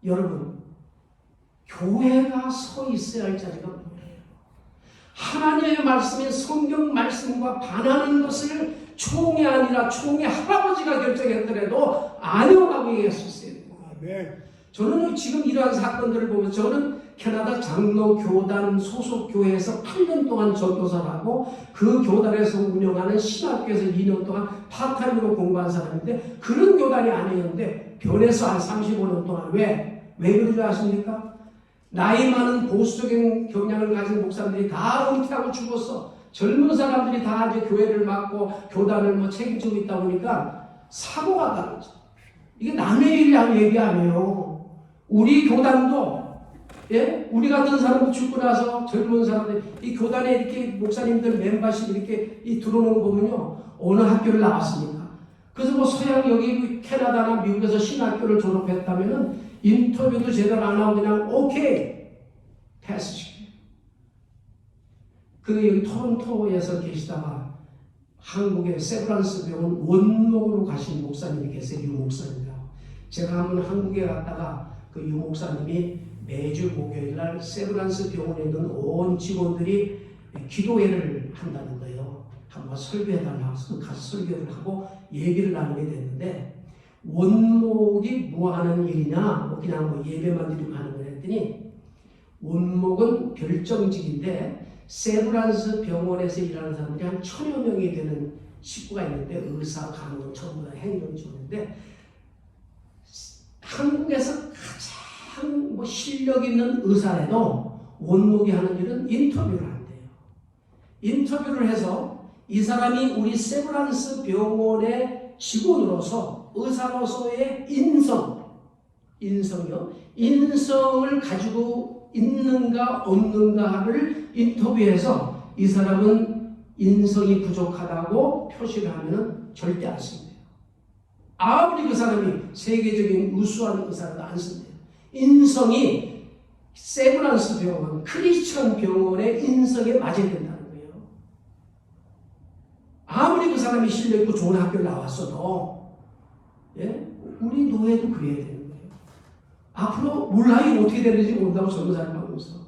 여러분, 교회가 서 있어야 할 자리가 뭐예요? 하나님의 말씀인 성경 말씀과 반하는 것을 총이 아니라 총의 할아버지가 결정했더라도 아니오라고 얘기했었어요. 저는 지금 이러한 사건들을 보면 저는 캐나다 장로교단 소속 교회에서 8년 동안 전도사를 하고 그 교단에서 운영하는 신학교에서 2년 동안 파타임으로 공부한 사람인데 그런 교단이 아니었는데 변해서 한 35년 동안 왜 그런지 아십니까? 나이 많은 보수적인 경향을 가진 목사님들이 다 은퇴하고 죽었어. 젊은 사람들이 다 이제 교회를 맡고 교단을 책임지고 있다 보니까 사고가 다르죠. 이게 남의 일이라고 얘기 안 해요. 우리 교단도 우리 같은 사람도 죽고 나서 젊은 사람들 이 교단에 이렇게 목사님들 멤버십 이렇게 들어오는 거 보면요 어느 학교를 나왔습니까? 그래서 뭐 서양 여기 캐나다나 미국에서 신학교를 졸업했다면은 인터뷰도 제대로 안 하고 그냥 오케이 패스시켜요. 그 여기 토론토에서 계시다가 한국의 세브란스 병원 원목으로 가신 목사님이 계세요. 유 목사님이라고. 제가 한번 한국에 갔다가 그 유 목사님이 매주 목요일날 세브란스 병원에 있는 온 직원들이 기도회를 한다는 거예요. 한번 설교해달라고 해서 가서 설교를 하고 얘기를 나누게 됐는데 원목이 뭐 하는 일이냐 그냥 예배만 드리고 하는 거 했더니 원목은 별정직인데 세브란스 병원에서 일하는 사람들이 한 1000여 명이 되는 식구가 있는데 의사, 간호원 전부 다 행정직인데 한국에서 가장 실력 있는 의사라도 원목이 하는 일은 인터뷰를 한대요. 인터뷰를 해서 이 사람이 우리 세브란스 병원의 직원으로서 의사로서의 인성을 가지고 있는가 없는가를 인터뷰해서 이 사람은 인성이 부족하다고 표시를 하면 절대 안 쓴대요. 아무리 그 사람이 세계적인 우수한 의사라도 안 쓴대요. 인성이 세브란스 병원, 크리스천 병원의 인성에 맞아야 된다는 거예요. 아무리 그 사람이 실력 있고 좋은 학교를 나왔어도 우리 노예도 그래야 되는 거예요. 앞으로 몰라요. 어떻게 되는지 모른다고 젊은 사람 하면서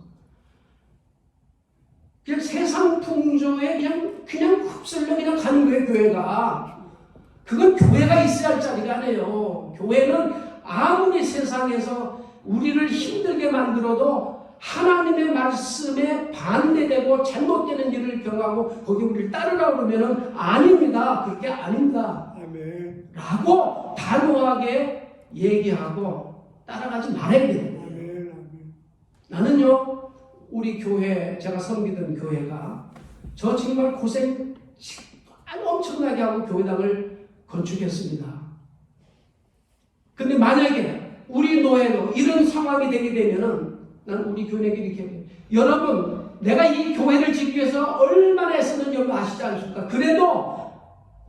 그냥 세상 풍조에 그냥 흡설려 그냥 가는 거예요. 교회가 그건 교회가 있어야 할 자리가 아니에요. 교회는 아무리 세상에서 우리를 힘들게 만들어도 하나님의 말씀에 반대되고 잘못되는 일을 경하고 거기 우리를 따르라고 그러면 아닙니다. 그렇게 아닙니다. 아멘. 라고 단호하게 얘기하고 따라가지 말아야 돼요. 아멘. 아멘. 나는요, 우리 교회, 제가 섬기던 교회가 저 정말 고생 아주 엄청나게 하고 교회당을 건축했습니다. 근데 만약에 우리 노예도 이런 상황이 되게 되면은 난 우리 교회에게 이렇게 해요. 여러분, 내가 이 교회를 짓기 위해서 얼마나 애쓰는지 여러분 아시지 않습니까? 그래도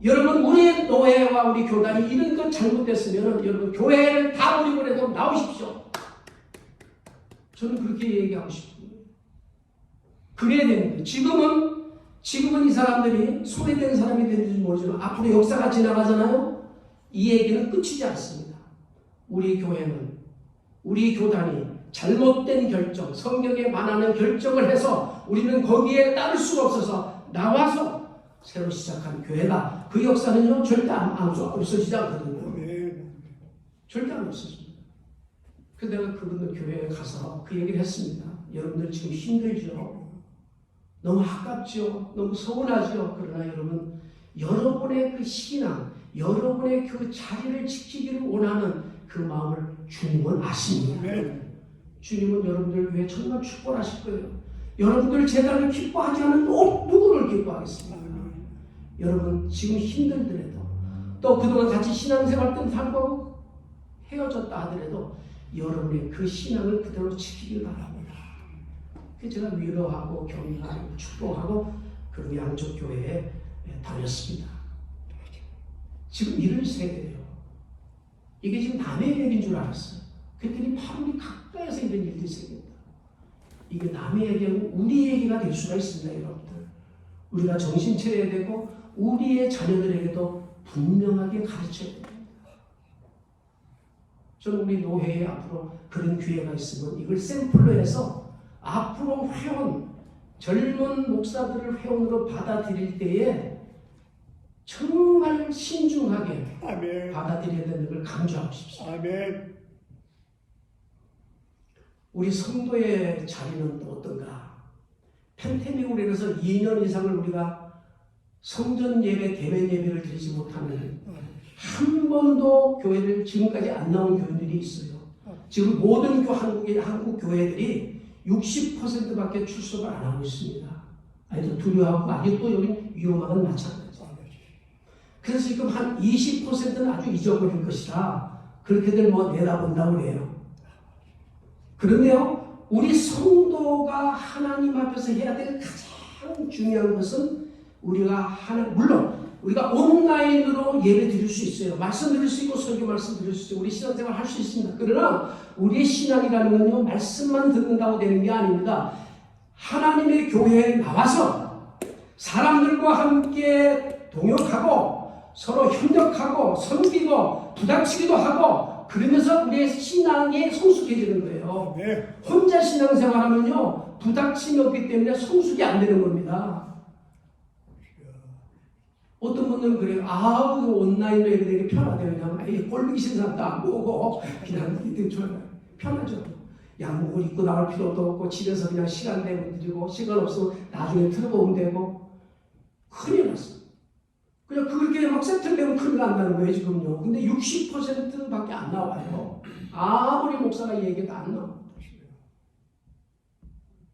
여러분, 우리 노예와 우리 교단이 이런 것 잘못됐으면 여러분 교회를 다 버리고 해도 나오십시오. 저는 그렇게 얘기하고 싶습니다. 그래야 됩니다. 지금은 이 사람들이 소외된 사람이 되는지 모르지만 앞으로 역사가 지나가잖아요. 이 얘기는 끝이지 않습니다. 우리 교회는, 우리 교단이 잘못된 결정, 성경에 반하는 결정을 해서 우리는 거기에 따를 수가 없어서 나와서 새로 시작한 교회다. 그 역사는요, 절대 없어지지 않거든요. 아멘. 절대 안 없어집니다. 그래서 내가 그분들 교회에 가서 그 얘기를 했습니다. 여러분들 지금 힘들죠? 너무 아깝죠? 너무 서운하죠? 그러나 여러분, 여러분의 그 신앙, 여러분의 그 자리를 지키기를 원하는 그 마음을 주님은 아십니다. 아멘. 주님은 여러분들 교회 정말 축복하실 거예요. 여러분들 재단을 기뻐하지 않은 누구를 기뻐하겠습니까? 여러분 지금 힘들더라도 또 그동안 같이 신앙생활 때 살고 헤어졌다 하더라도 여러분의 그 신앙을 그대로 지키길 바랍니다. 그래서 제가 위로하고 격려하고 축복하고 그 양쪽 교회에 다녔습니다. 지금 이런 세대예요. 이게 지금 남의 얘기인 줄 알았어요. 그랬더니 바로 우리 가까이서 이런 일들이 생겼다. 이게 남의 얘기하고 우리 얘기가 될 수가 있습니다, 여러분들. 우리가 정신 차려야 되고 우리의 자녀들에게도 분명하게 가르쳐야 됩니다. 저는 우리 노회에 앞으로 그런 기회가 있으면 이걸 샘플로 해서 앞으로 회원, 젊은 목사들을 회원으로 받아들일 때에 정말 신중하게 아멘. 받아들여야 되는 걸 강조하고 싶습니다. 아멘. 우리 성도의 자리는 또 어떤가? 팬데믹으로 인해서 2년 이상을 우리가 성전 예배, 대면 예배를 드리지 못하는 한 번도 교회를 지금까지 안 나온 교회들이 있어요. 지금 모든 한국 교회들이 60%밖에 출석을 안 하고 있습니다. 아니, 두려워하고 아직도 여기 위험한 건 마찬가지죠. 그래서 지금 한 20%는 아주 잊어버릴 것이다. 그렇게들 내다본다고 그래요. 그런데요, 우리 성도가 하나님 앞에서 해야 될 가장 중요한 것은 물론 우리가 온라인으로 예배 드릴 수 있어요. 말씀 드릴 수 있고 설교 말씀 드릴 수 있고 우리 신앙생활 할 수 있습니다. 그러나 우리의 신앙이라는 건요, 말씀만 듣는다고 되는 게 아닙니다. 하나님의 교회에 나와서 사람들과 함께 동역하고 서로 협력하고 섬기고 부닥치기도 하고 그러면서 우리의 신앙이 성숙해지는 거예요. 네. 혼자 신앙생활하면요, 부닥침이 없기 때문에 성숙이 안 되는 겁니다. 어떤 분들은 그래요. 온라인으로 예배 되게 편하대요. 그냥 꼴보기 싫은 사람도 안 보고 그냥 이렇게 편하죠. 양복을 입고 나올 필요도 없고 집에서 그냥 시간 내고 드리고 시간 없으면 나중에 틀어보면 되고 큰일 났어. 그냥 그렇게 막 세틀되면 큰일 난다는 거예요 지금요. 근데 60%밖에 안 나와요. 아무리 목사가 얘기해도 안 나와.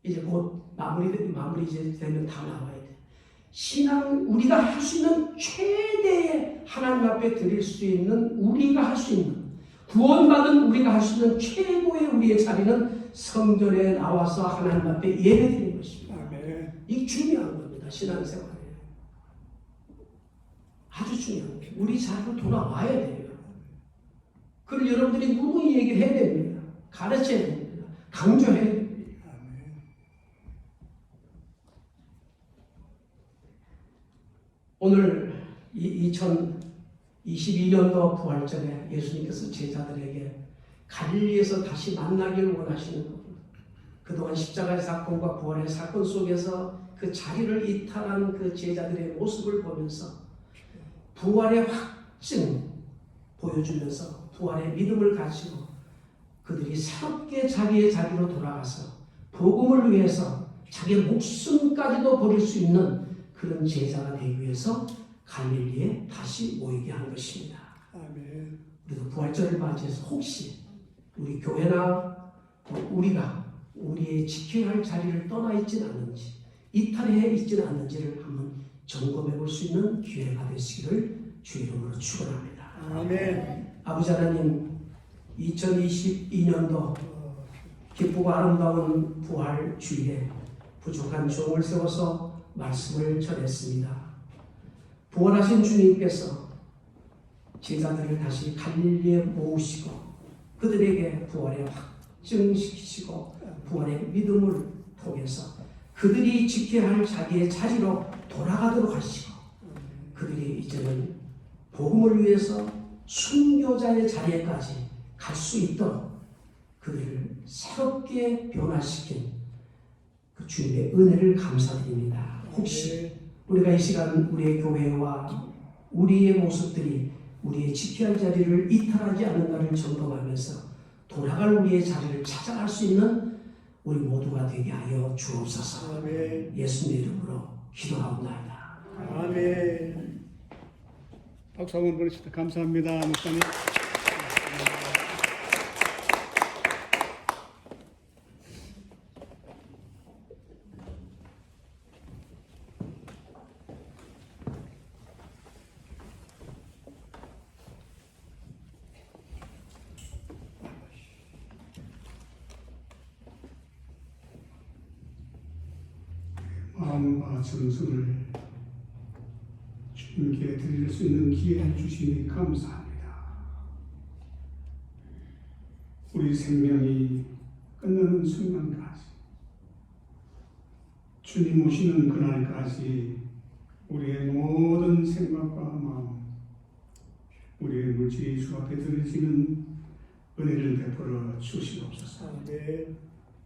이제 곧 마무리 이제 되면 다 나와야 돼. 신앙 우리가 할 수 있는 최대의 하나님 앞에 드릴 수 있는 우리가 할 수 있는 구원받은 우리가 할 수 있는 최고의 우리의 자리는 성전에 나와서 하나님 앞에 예배드리는 것입니다. 아멘. 이게 중요한 겁니다. 신앙생활에 아주 중요한 거예요. 우리 자리로 돌아와야 돼요. 그걸 여러분들이 누누이 얘기를 해야 됩니다. 가르쳐야 됩니다. 강조해야 됩니다. 오늘 2022년도 부활절에 예수님께서 제자들에게 갈릴리에서 다시 만나기를 원하시는 겁니다. 그동안 십자가의 사건과 부활의 사건 속에서 그 자리를 이탈한 그 제자들의 모습을 보면서 부활의 확증 보여주면서 부활의 믿음을 가지고 그들이 새롭게 자기의 자리로 돌아가서 복음을 위해서 자기의 목숨까지도 버릴 수 있는 그런 제자가 되기 위해서 갈릴리에 다시 모이게 한 것입니다. 아멘. 우리도 부활절을 맞이해서 혹시 우리 교회나 우리가 우리의 지켜야 할 자리를 떠나 있지는 않는지, 이탈해 있지는 않는지를 한번 점검해 볼 수 있는 기회가 되시기를 주 이름으로 축원합니다. 아멘. 아버지 하나님, 2022년도 기쁘고 아름다운 부활 주일에 부족한 종을 세워서 말씀을 전했습니다. 부활하신 주님께서 제자들을 다시 갈릴리에 모으시고 그들에게 부활의 확증시키시고 부활의 믿음을 통해서 그들이 지켜야 할 자기의 자리로 돌아가도록 하시고 그들이 이제는 복음을 위해서 순교자의 자리에까지 갈 수 있도록 그들을 새롭게 변화시킨 그 주님의 은혜를 감사드립니다. 혹시 우리가 이 시간 우리의 교회와 우리의 모습들이 우리의 지켜야 할 자리를 이탈하지 않는가를 점검하면서 돌아갈 우리의 자리를 찾아갈 수 있는 우리 모두가 되게 하여 주옵소서. 아멘. 예수님 이름으로 기도하옵나이다. 아멘. 박수 한번 보내시다. 감사합니다, 목사님. 마음과 정성을 주님께 드릴 수 있는 기회를 주시니 감사합니다. 우리 생명이 끝나는 순간까지 주님 오시는 그날까지 우리의 모든 생각과 마음, 우리의 물질이 주 앞에 드려지는 은혜를 베풀어 주시옵소서. 아멘.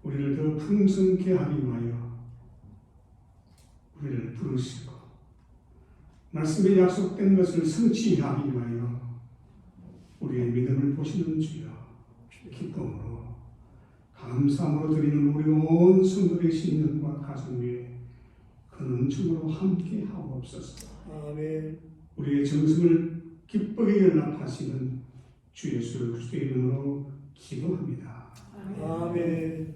우리를 더 풍성케 하기 위하여 우리를 부르시고 말씀에 약속된 것을 성취하기 위하여 우리의 믿음을 보시는 주여, 기쁨으로 감사함으로 드리는 우리 온 성도의 신령과 가정 위에 그 은총으로 함께 하옵소서. 아멘. 우리의 정성을 기쁘게 연락하시는 주 예수 그리스도의 이름으로 기도합니다. 아멘.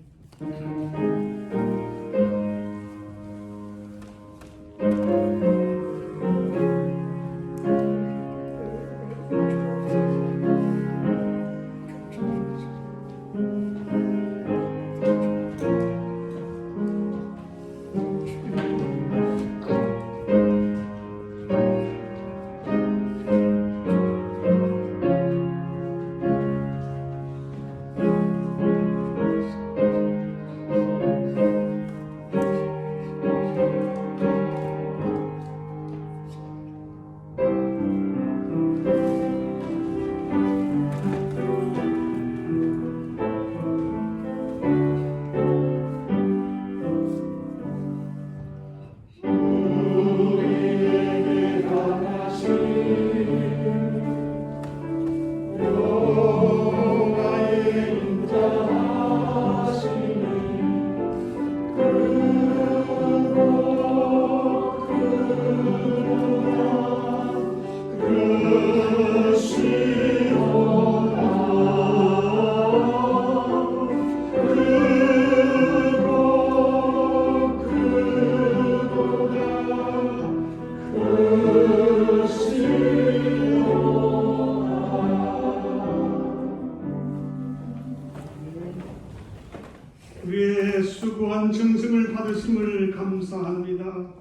우리의 수고한 정성을 받으심을 감사합니다.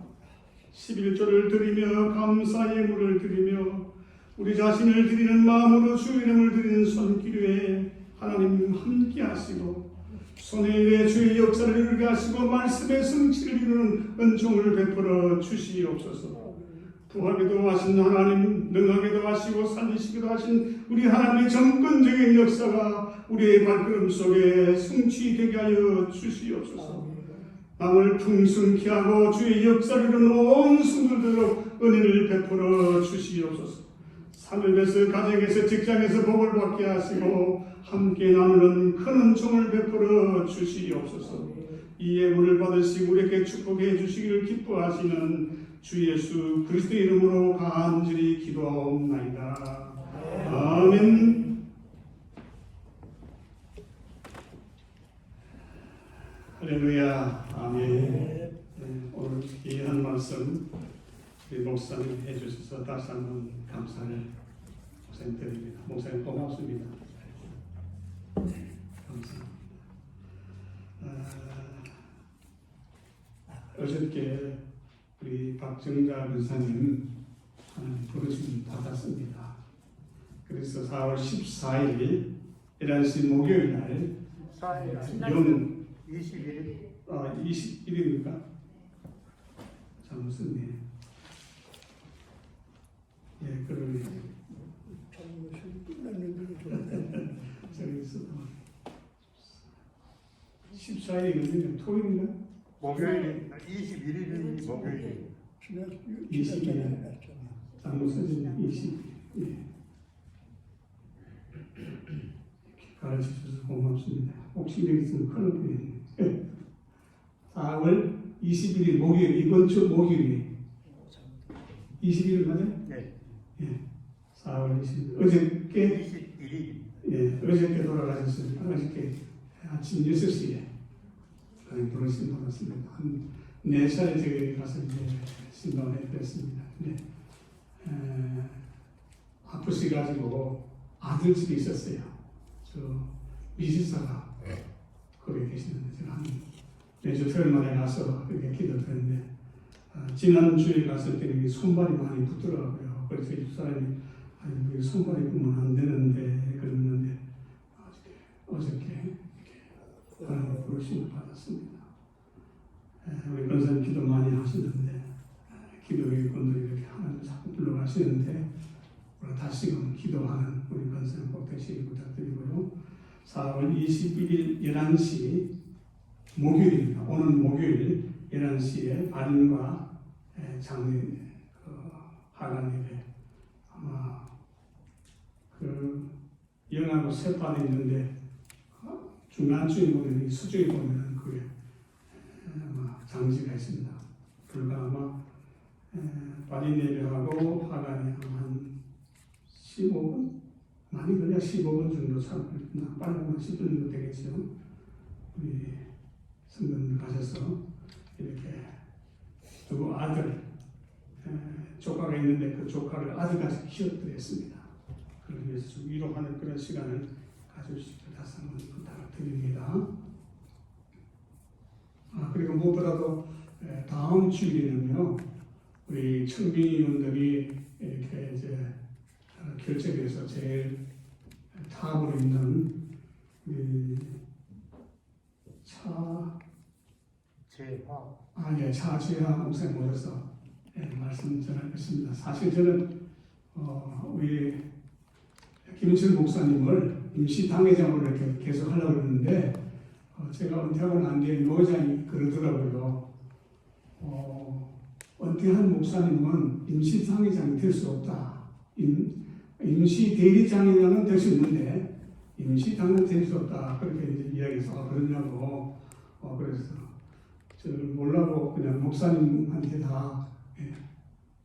11조를 드리며 감사 예물을 드리며 우리 자신을 드리는 마음으로 주 이름을 드리는 손길에 하나님 함께 하시고 손에 일해 주의 역사를 이루게 하시고 말씀의 성취를 이루는 은총을 베풀어 주시옵소서. 부하기도 하신 하나님, 능하기도 하시고 살리시기도 하신 우리 하나님의 정권적인 역사가 우리의 발걸음 속에 성취되게 하여 주시옵소서. 남을 풍성케 하고 주의 역사를 이루는 온 성도들로 은혜를 베풀어 주시옵소서. 하늘에서 가정에서 직장에서 복을 받게 하시고 함께 나누는 큰 은총을 베풀어 주시옵소서. 이 예물을 받으시고 우리에게 축복해 주시기를 기뻐하시는 주 예수 그리스도의 이름으로 간절히 기도하옵나이다. 아멘. 할렐루야. 아멘. 네, 오늘 귀한 말씀 우리 목사님 해주셔서 다시 한번 감사를 목사님 드립니다. 목사님 고맙습니다. 감사합니다. 어저께 우리 박정자 권사님 부르심 받았습니다. 그래서 4월 14일 11시 목요일 날 21일. 21일입니까? 잘못 썼네. 예, 그러네. 저기 있어. 14일이면 토요일인가? 목요일 21일이 목요일. 20일. 잘못 썼네. 20일. 예. 가르쳐주셔서 고맙습니다. 혹시 여기 있으면 큰일 뻔했네. 4월 21일 목요일, 이번 주 목요일이에요. 21일 맞아요? 네. 예. 4월 20일. 어저께, 21일. 예, 어저께 돌아가셨습니다. 어저께 아침 6시에 부르심 받았습니다. 한 4차례 저기 가서 이제 신방을 했습니다. 근데, 아프시가지고 아들 집에 있었어요. 저 미시사가 거기 계시는데 제가 한 매주 토요일 만에 가서 이렇게 기도드렸는데 지난 주에 갔을 때는 손발이 많이 붓더라고요. 그래서 이 사람이 아니 손발이 붓면 안 되는데 그랬는데 어저께 이렇게 하나님 부르심을 받았습니다. 우리 권사님 기도 많이 하시는데 기도의 분들이 이렇게 하나님 자꾸 불러가시는데 다시금 기도하는 우리 권사님 꼭 되시길 부탁드리고요. 4월 21일 11시 목요일입니다. 오늘 목요일 11시에 발인과 장례 하간 예배 아마 그 영하고 세판이 있는데 중간쯤에 보면 수중에 보면은 그게 아마 장지가 있습니다. 불과 아마 발인 예배하고 하간이 한 15분? 많이 걸려 15분 정도 참나 빨리 보면 10분 정도 되겠죠. 우리 성도님들 가셔서 이렇게 두 아들 조카가 있는데 그 조카를 아들같이 키워드렸습니다. 그러기 위해서 좀 위로하는 그런 시간을 가져주시길 다시 한번 부탁을 드립니다. 그리고 무엇보다도 다음 주일에는요 우리 청빙위원들이 이렇게 이제 결정해서 제일 탑으로 있는 차재화 목사님 모셔서 말씀 전할 것입니다. 사실 저는 우리 김은철 목사님을 임시 당회장으로 이렇게 계속 하려고 했는데 제가 은퇴하고 난 뒤에 노회장이 그러더라고요. 은퇴한 목사님은 임시 당회장이 될 수 없다. 임시 대리장이라는 될 수 있는데 임시 당은 될 수 없다. 그렇게 이제 이야기해서 그러냐고 그래서 저는 몰라고 그냥 목사님한테 다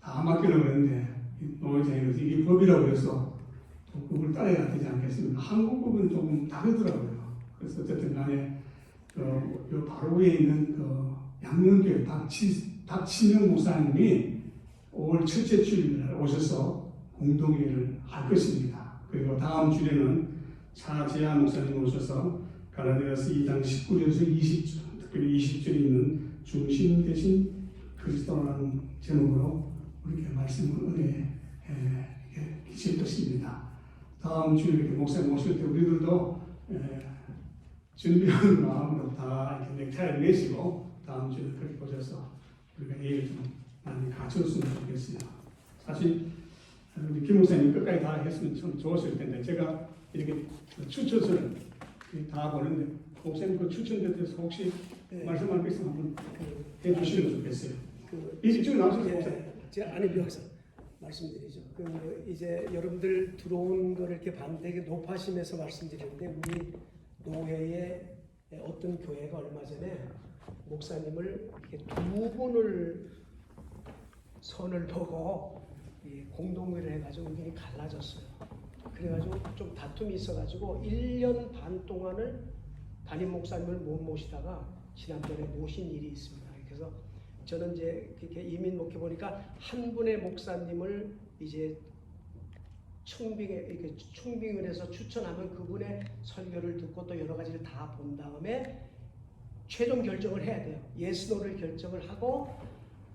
맡기려고 했는데 노회장이 이게 법이라고 해서 법을 따라야 되지 않겠습니까? 한국법은 조금 다르더라고요. 그래서 어쨌든 간에 요 바로 위에 있는 양릉교회 박치명 목사님이 5월 첫째 주일날 오셔서 공동회의를 할 것입니다. 그리고 다음 주에는 차재하 목사님 오셔서 갈라디아서 2장 19절에서 20절, 특별히 20절에 있는 중심 대신 그리스도라는 제목으로 이렇게 말씀을 은혜에 주실 것입니다. 다음 주에 이렇게 목사님 오실 때 우리들도 준비하는 마음으로 다 이렇게 넥타이를 매시고 다음 주에 그렇게 오셔서 우리가 예를 좀 많이 갖췄으면 좋겠어요. 사실 우리 김 목사님 끝까지 다 했으면 참 좋았을 텐데 제가 이렇게 추천서를 다 보는데 목사님 그 추천에 대해서 혹시 말씀할 게 있으면 한번 해주시면 좋겠어요. 이쪽에 나오셔서 목사님. 제가 아니 여기서 말씀드리죠. 이제 여러분들 들어온 거를 이렇게 봤는데 높아심에서 말씀드리는데 우리 노회의 어떤 교회가 얼마 전에 목사님을 이렇게 두 분을 선을 보고 공동회를 해가지고 의견이 갈라졌어요. 그래가지고 좀 다툼이 있어가지고 1년 반 동안을 담임 목사님을 못 모시다가 지난번에 모신 일이 있습니다. 그래서 저는 이제 그렇게 이민 목회 보니까 한 분의 목사님을 이제 청빙을 해서 추천하면 그분의 설교를 듣고 또 여러 가지를 다 본 다음에 최종 결정을 해야 돼요. 예스노를 결정을 하고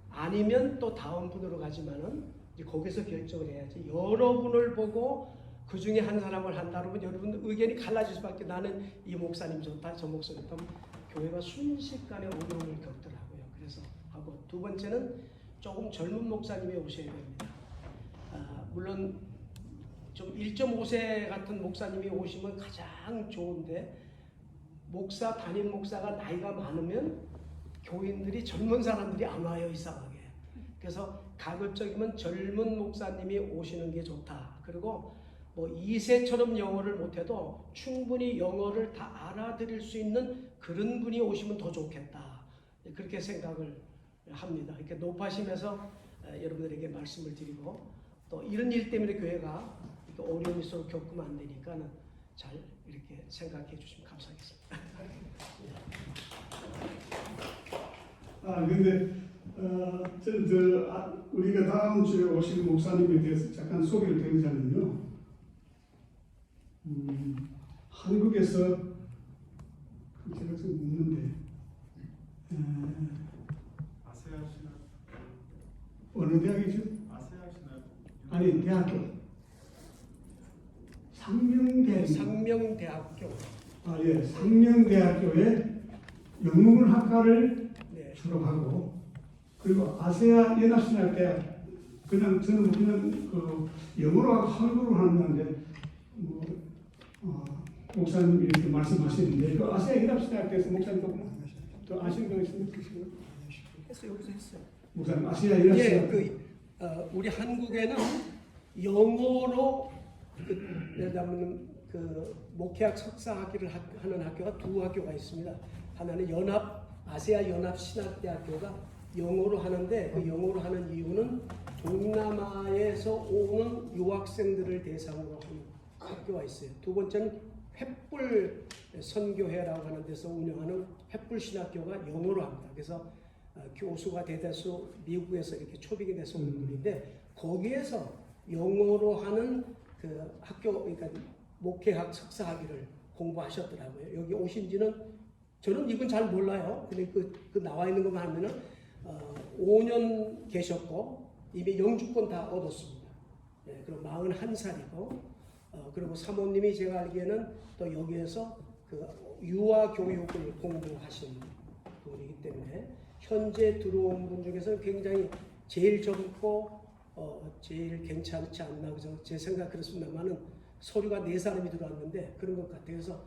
아니면 또 다음 분으로 가지만은 이제 거기서 결정을 해야지. 여러분을 보고 그 중에 한 사람을 한다 그러면 여러분 의견이 갈라질 수밖에. 나는 이 목사님 좋다, 저 목사님 좋다. 교회가 순식간에 어려움을 겪더라고요. 그래서 하고 두 번째는 조금 젊은 목사님이 오셔야 됩니다. 물론 좀 1.5세 같은 목사님이 오시면 가장 좋은데 담임 목사가 나이가 많으면 교인들이 젊은 사람들이 안 와요, 이상하게. 그래서 가급적이면 젊은 목사님이 오시는 게 좋다. 그리고 뭐 2세처럼 영어를 못해도 충분히 영어를 다 알아들을 수 있는 그런 분이 오시면 더 좋겠다. 그렇게 생각을 합니다. 이렇게 높아심에서 여러분들에게 말씀을 드리고 또 이런 일 때문에 교회가 어려움이 서로 겪으면 안 되니까 잘 이렇게 생각해 주시면 감사하겠습니다. 근데 우리가 다음 주에 오실 목사님에 대해서 잠깐 소개를 드리자면요. 한국에서 제가 지금 묻는데 아세아 신학 어느 대학이죠? 아세아 신학 아니 대학교 상명대학교. 예, 상명대학교에 영문학과를 네. 졸업하고 그리고 아세아 연합신학대학 저는 그냥 그 영어로 하고 한국어로 하는 건데 목사님이 이렇게 말씀하시는데 그 아세아 연합신학대에서 목사님 또 아시는 거 있습니까? 했어요, 여기서 했어요. 목사님 아세아 연합신학 우리 한국에는 영어로 예를 들면 목회학 석사 학위를 하는 학교가 두 학교가 있습니다. 하나는 아세아 연합 신학대학교가 영어로 하는데 그 영어로 하는 이유는 동남아에서 오는 유학생들을 대상으로 하는 학교가 있어요. 두 번째는 횃불 선교회라고 하는 데서 운영하는 횃불 신학교가 영어로 합니다. 그래서 교수가 대다수 미국에서 이렇게 초빙이 돼서 오는 분인데 거기에서 영어로 하는 그 학교, 그러니까 목회학 석사 학위를 공부하셨더라고요. 여기 오신 지는 저는 이건 잘 몰라요. 근데 그 나와 있는 것만 하면은 5년 계셨고 이미 영주권 다 얻었습니다. 예, 그리고 41살이고 그리고 사모님이 제가 알기에는 또 여기에서 그 유아 교육을 공부하신 분이기 때문에 현재 들어온 분 중에서 굉장히 제일 젊고 제일 괜찮지 않나 그죠? 제 생각 그렇습니다만은 서류가 4사람이 들어왔는데 그런 것 같아요. 그래서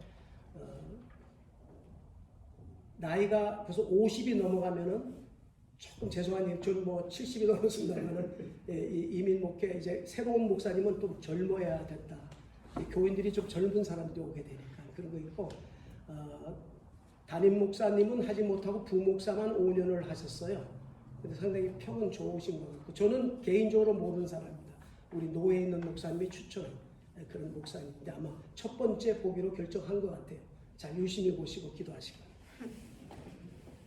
나이가 벌써 50이 넘어가면은 조금 죄송한 얘기, 저는 뭐 70이 넘었습니다만은 이민 목회 이제 새로운 목사님은 또 젊어야 된다. 교인들이 좀 젊은 사람들이 오게 되니까 그런 거 있고 담임 목사님은 하지 못하고 부목사만 5년을 하셨어요. 근데 상당히 평은 좋으신 것 같고 저는 개인적으로 모르는 사람입니다. 우리 노회에 있는 목사님이 추천한 그런 목사님인데 아마 첫 번째 보기로 결정한 것 같아요. 잘 유심히 보시고 기도하시고.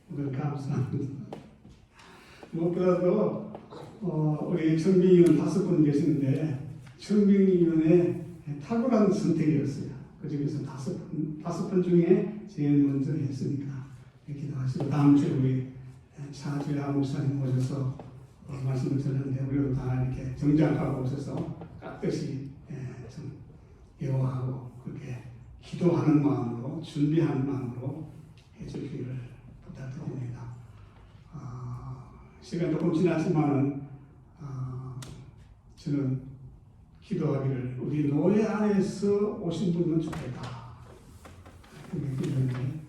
네, 감사합니다. 무엇보다도 우리 청빙위원 5분 계시는데 청빙위원의 탁월한 선택이었어요. 그 중에서 5분 중에 제일 먼저 했으니까 기도하시고 다음 주에 우리 차주야 목사님 모셔서 말씀을 전하는데 우리도 다 이렇게 정장하고 오셔서 깍듯이 좀 예호하고 그렇게 기도하는 마음으로 준비하는 마음으로 해주시기를 부탁드립니다. 시간 조금 지났지만은 저는 기도하기를 우리 노예 안에서 오신 분은 좋겠다. 그렇게 기도했는데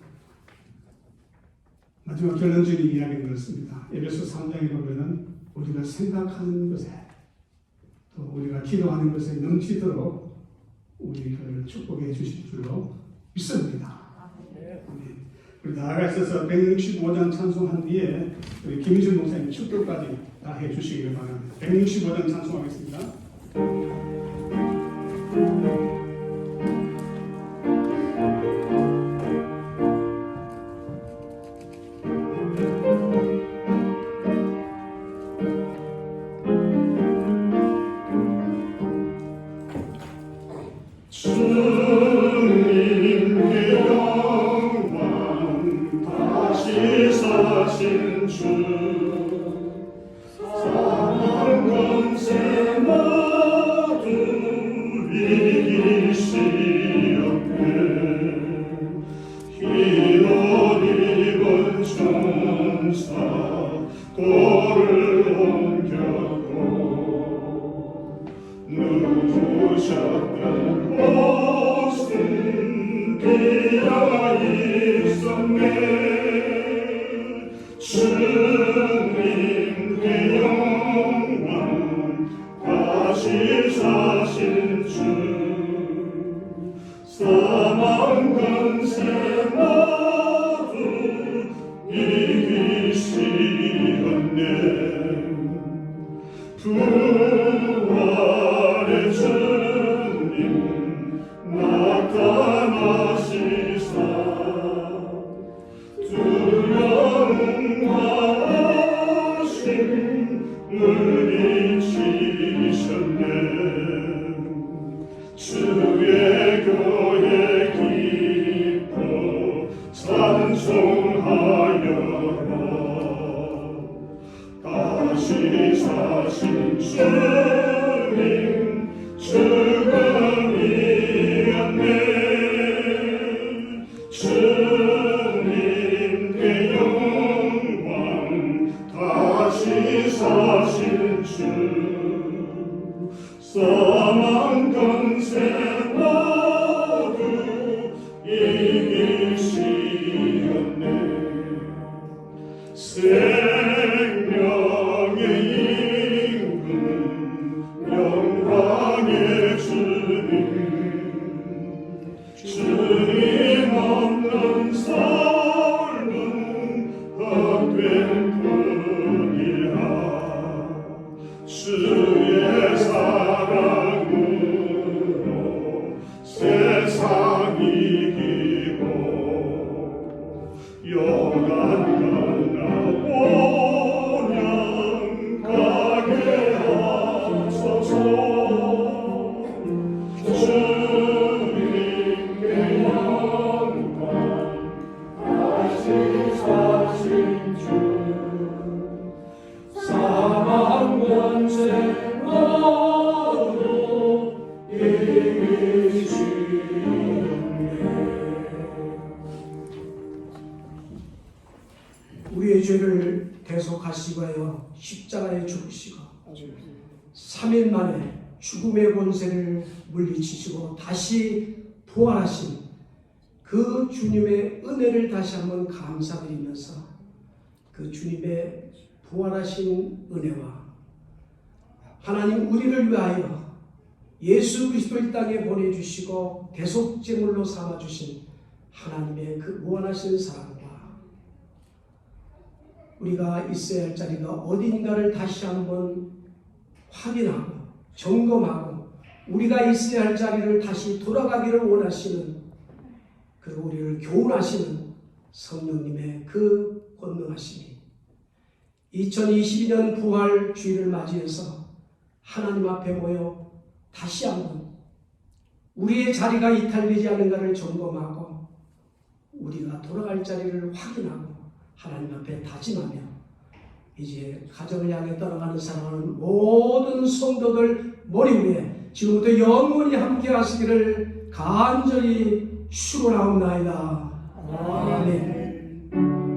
마지막 결론적인 이야기는 그렇습니다. 에베소 3장에 보면은 우리가 생각하는 것에 또 우리가 기도하는 것에 넘치도록 우리를 축복해 주실 줄로 믿습니다. 아멘. 우리 나아가 있어서 165장 찬송한 뒤에 우리 김희준 목사님 축도까지 다 해주시기를 바랍니다. 165장 찬송하겠습니다. 주님께 영광 다시 사신 주 사망 권세 모두 이기시었네 흰 옷 입은 천사 돌을 옮겼고 누우셨던 곳은 비어 있었네 주님께 영광 다시 사신 주 사망 권세 모두 이기시었네 부활의 주님 나타나시사 두려움과 의심을 잊히셨네 주의 교회 기뻐 찬송하여라 다시 사신 주님 죽음이었네 주님께 영광 다시 사신 주 사망 권세 모두 이기시었네 생명의 임금 영광의 주님 주님 없는 삶은 헛된 뿐이라 주의 사랑으로 세상 이기고 영원 간나 온양 가게 하소서 주님께 영광 다시 사신 주 사망 권세 모두 이기시네 우리의 죄를 대속하시고요 십자가에 죽으시고 3일 만에 죽음의 권세를 물리치시고 다시 부활하신 그 주님의 은혜를 다시 한번 감사드리면서 그 주님의 부활하신 은혜와 하나님 우리를 위하여 예수 그리스도를 땅에 보내주시고 대속제물로 삼아주신 하나님의 그 무한하신 사랑과 우리가 있어야 할 자리가 어딘가를 다시 한번 확인하고 점검하고 우리가 있어야 할 자리를 다시 돌아가기를 원하시는 그리고 우리를 교훈하시는 성령님의 그 권능하심이 2022년 부활 주일을 맞이해서 하나님 앞에 모여 다시 한번 우리의 자리가 이탈되지 않은가를 점검하고 우리가 돌아갈 자리를 확인하고 하나님 앞에 다짐하며 이제 가정을 향해 떠나가는 사랑하는 모든 성도들 머리 위에 지금부터 영원히 함께 하시기를 간절히 축원하옵나이다. 아멘.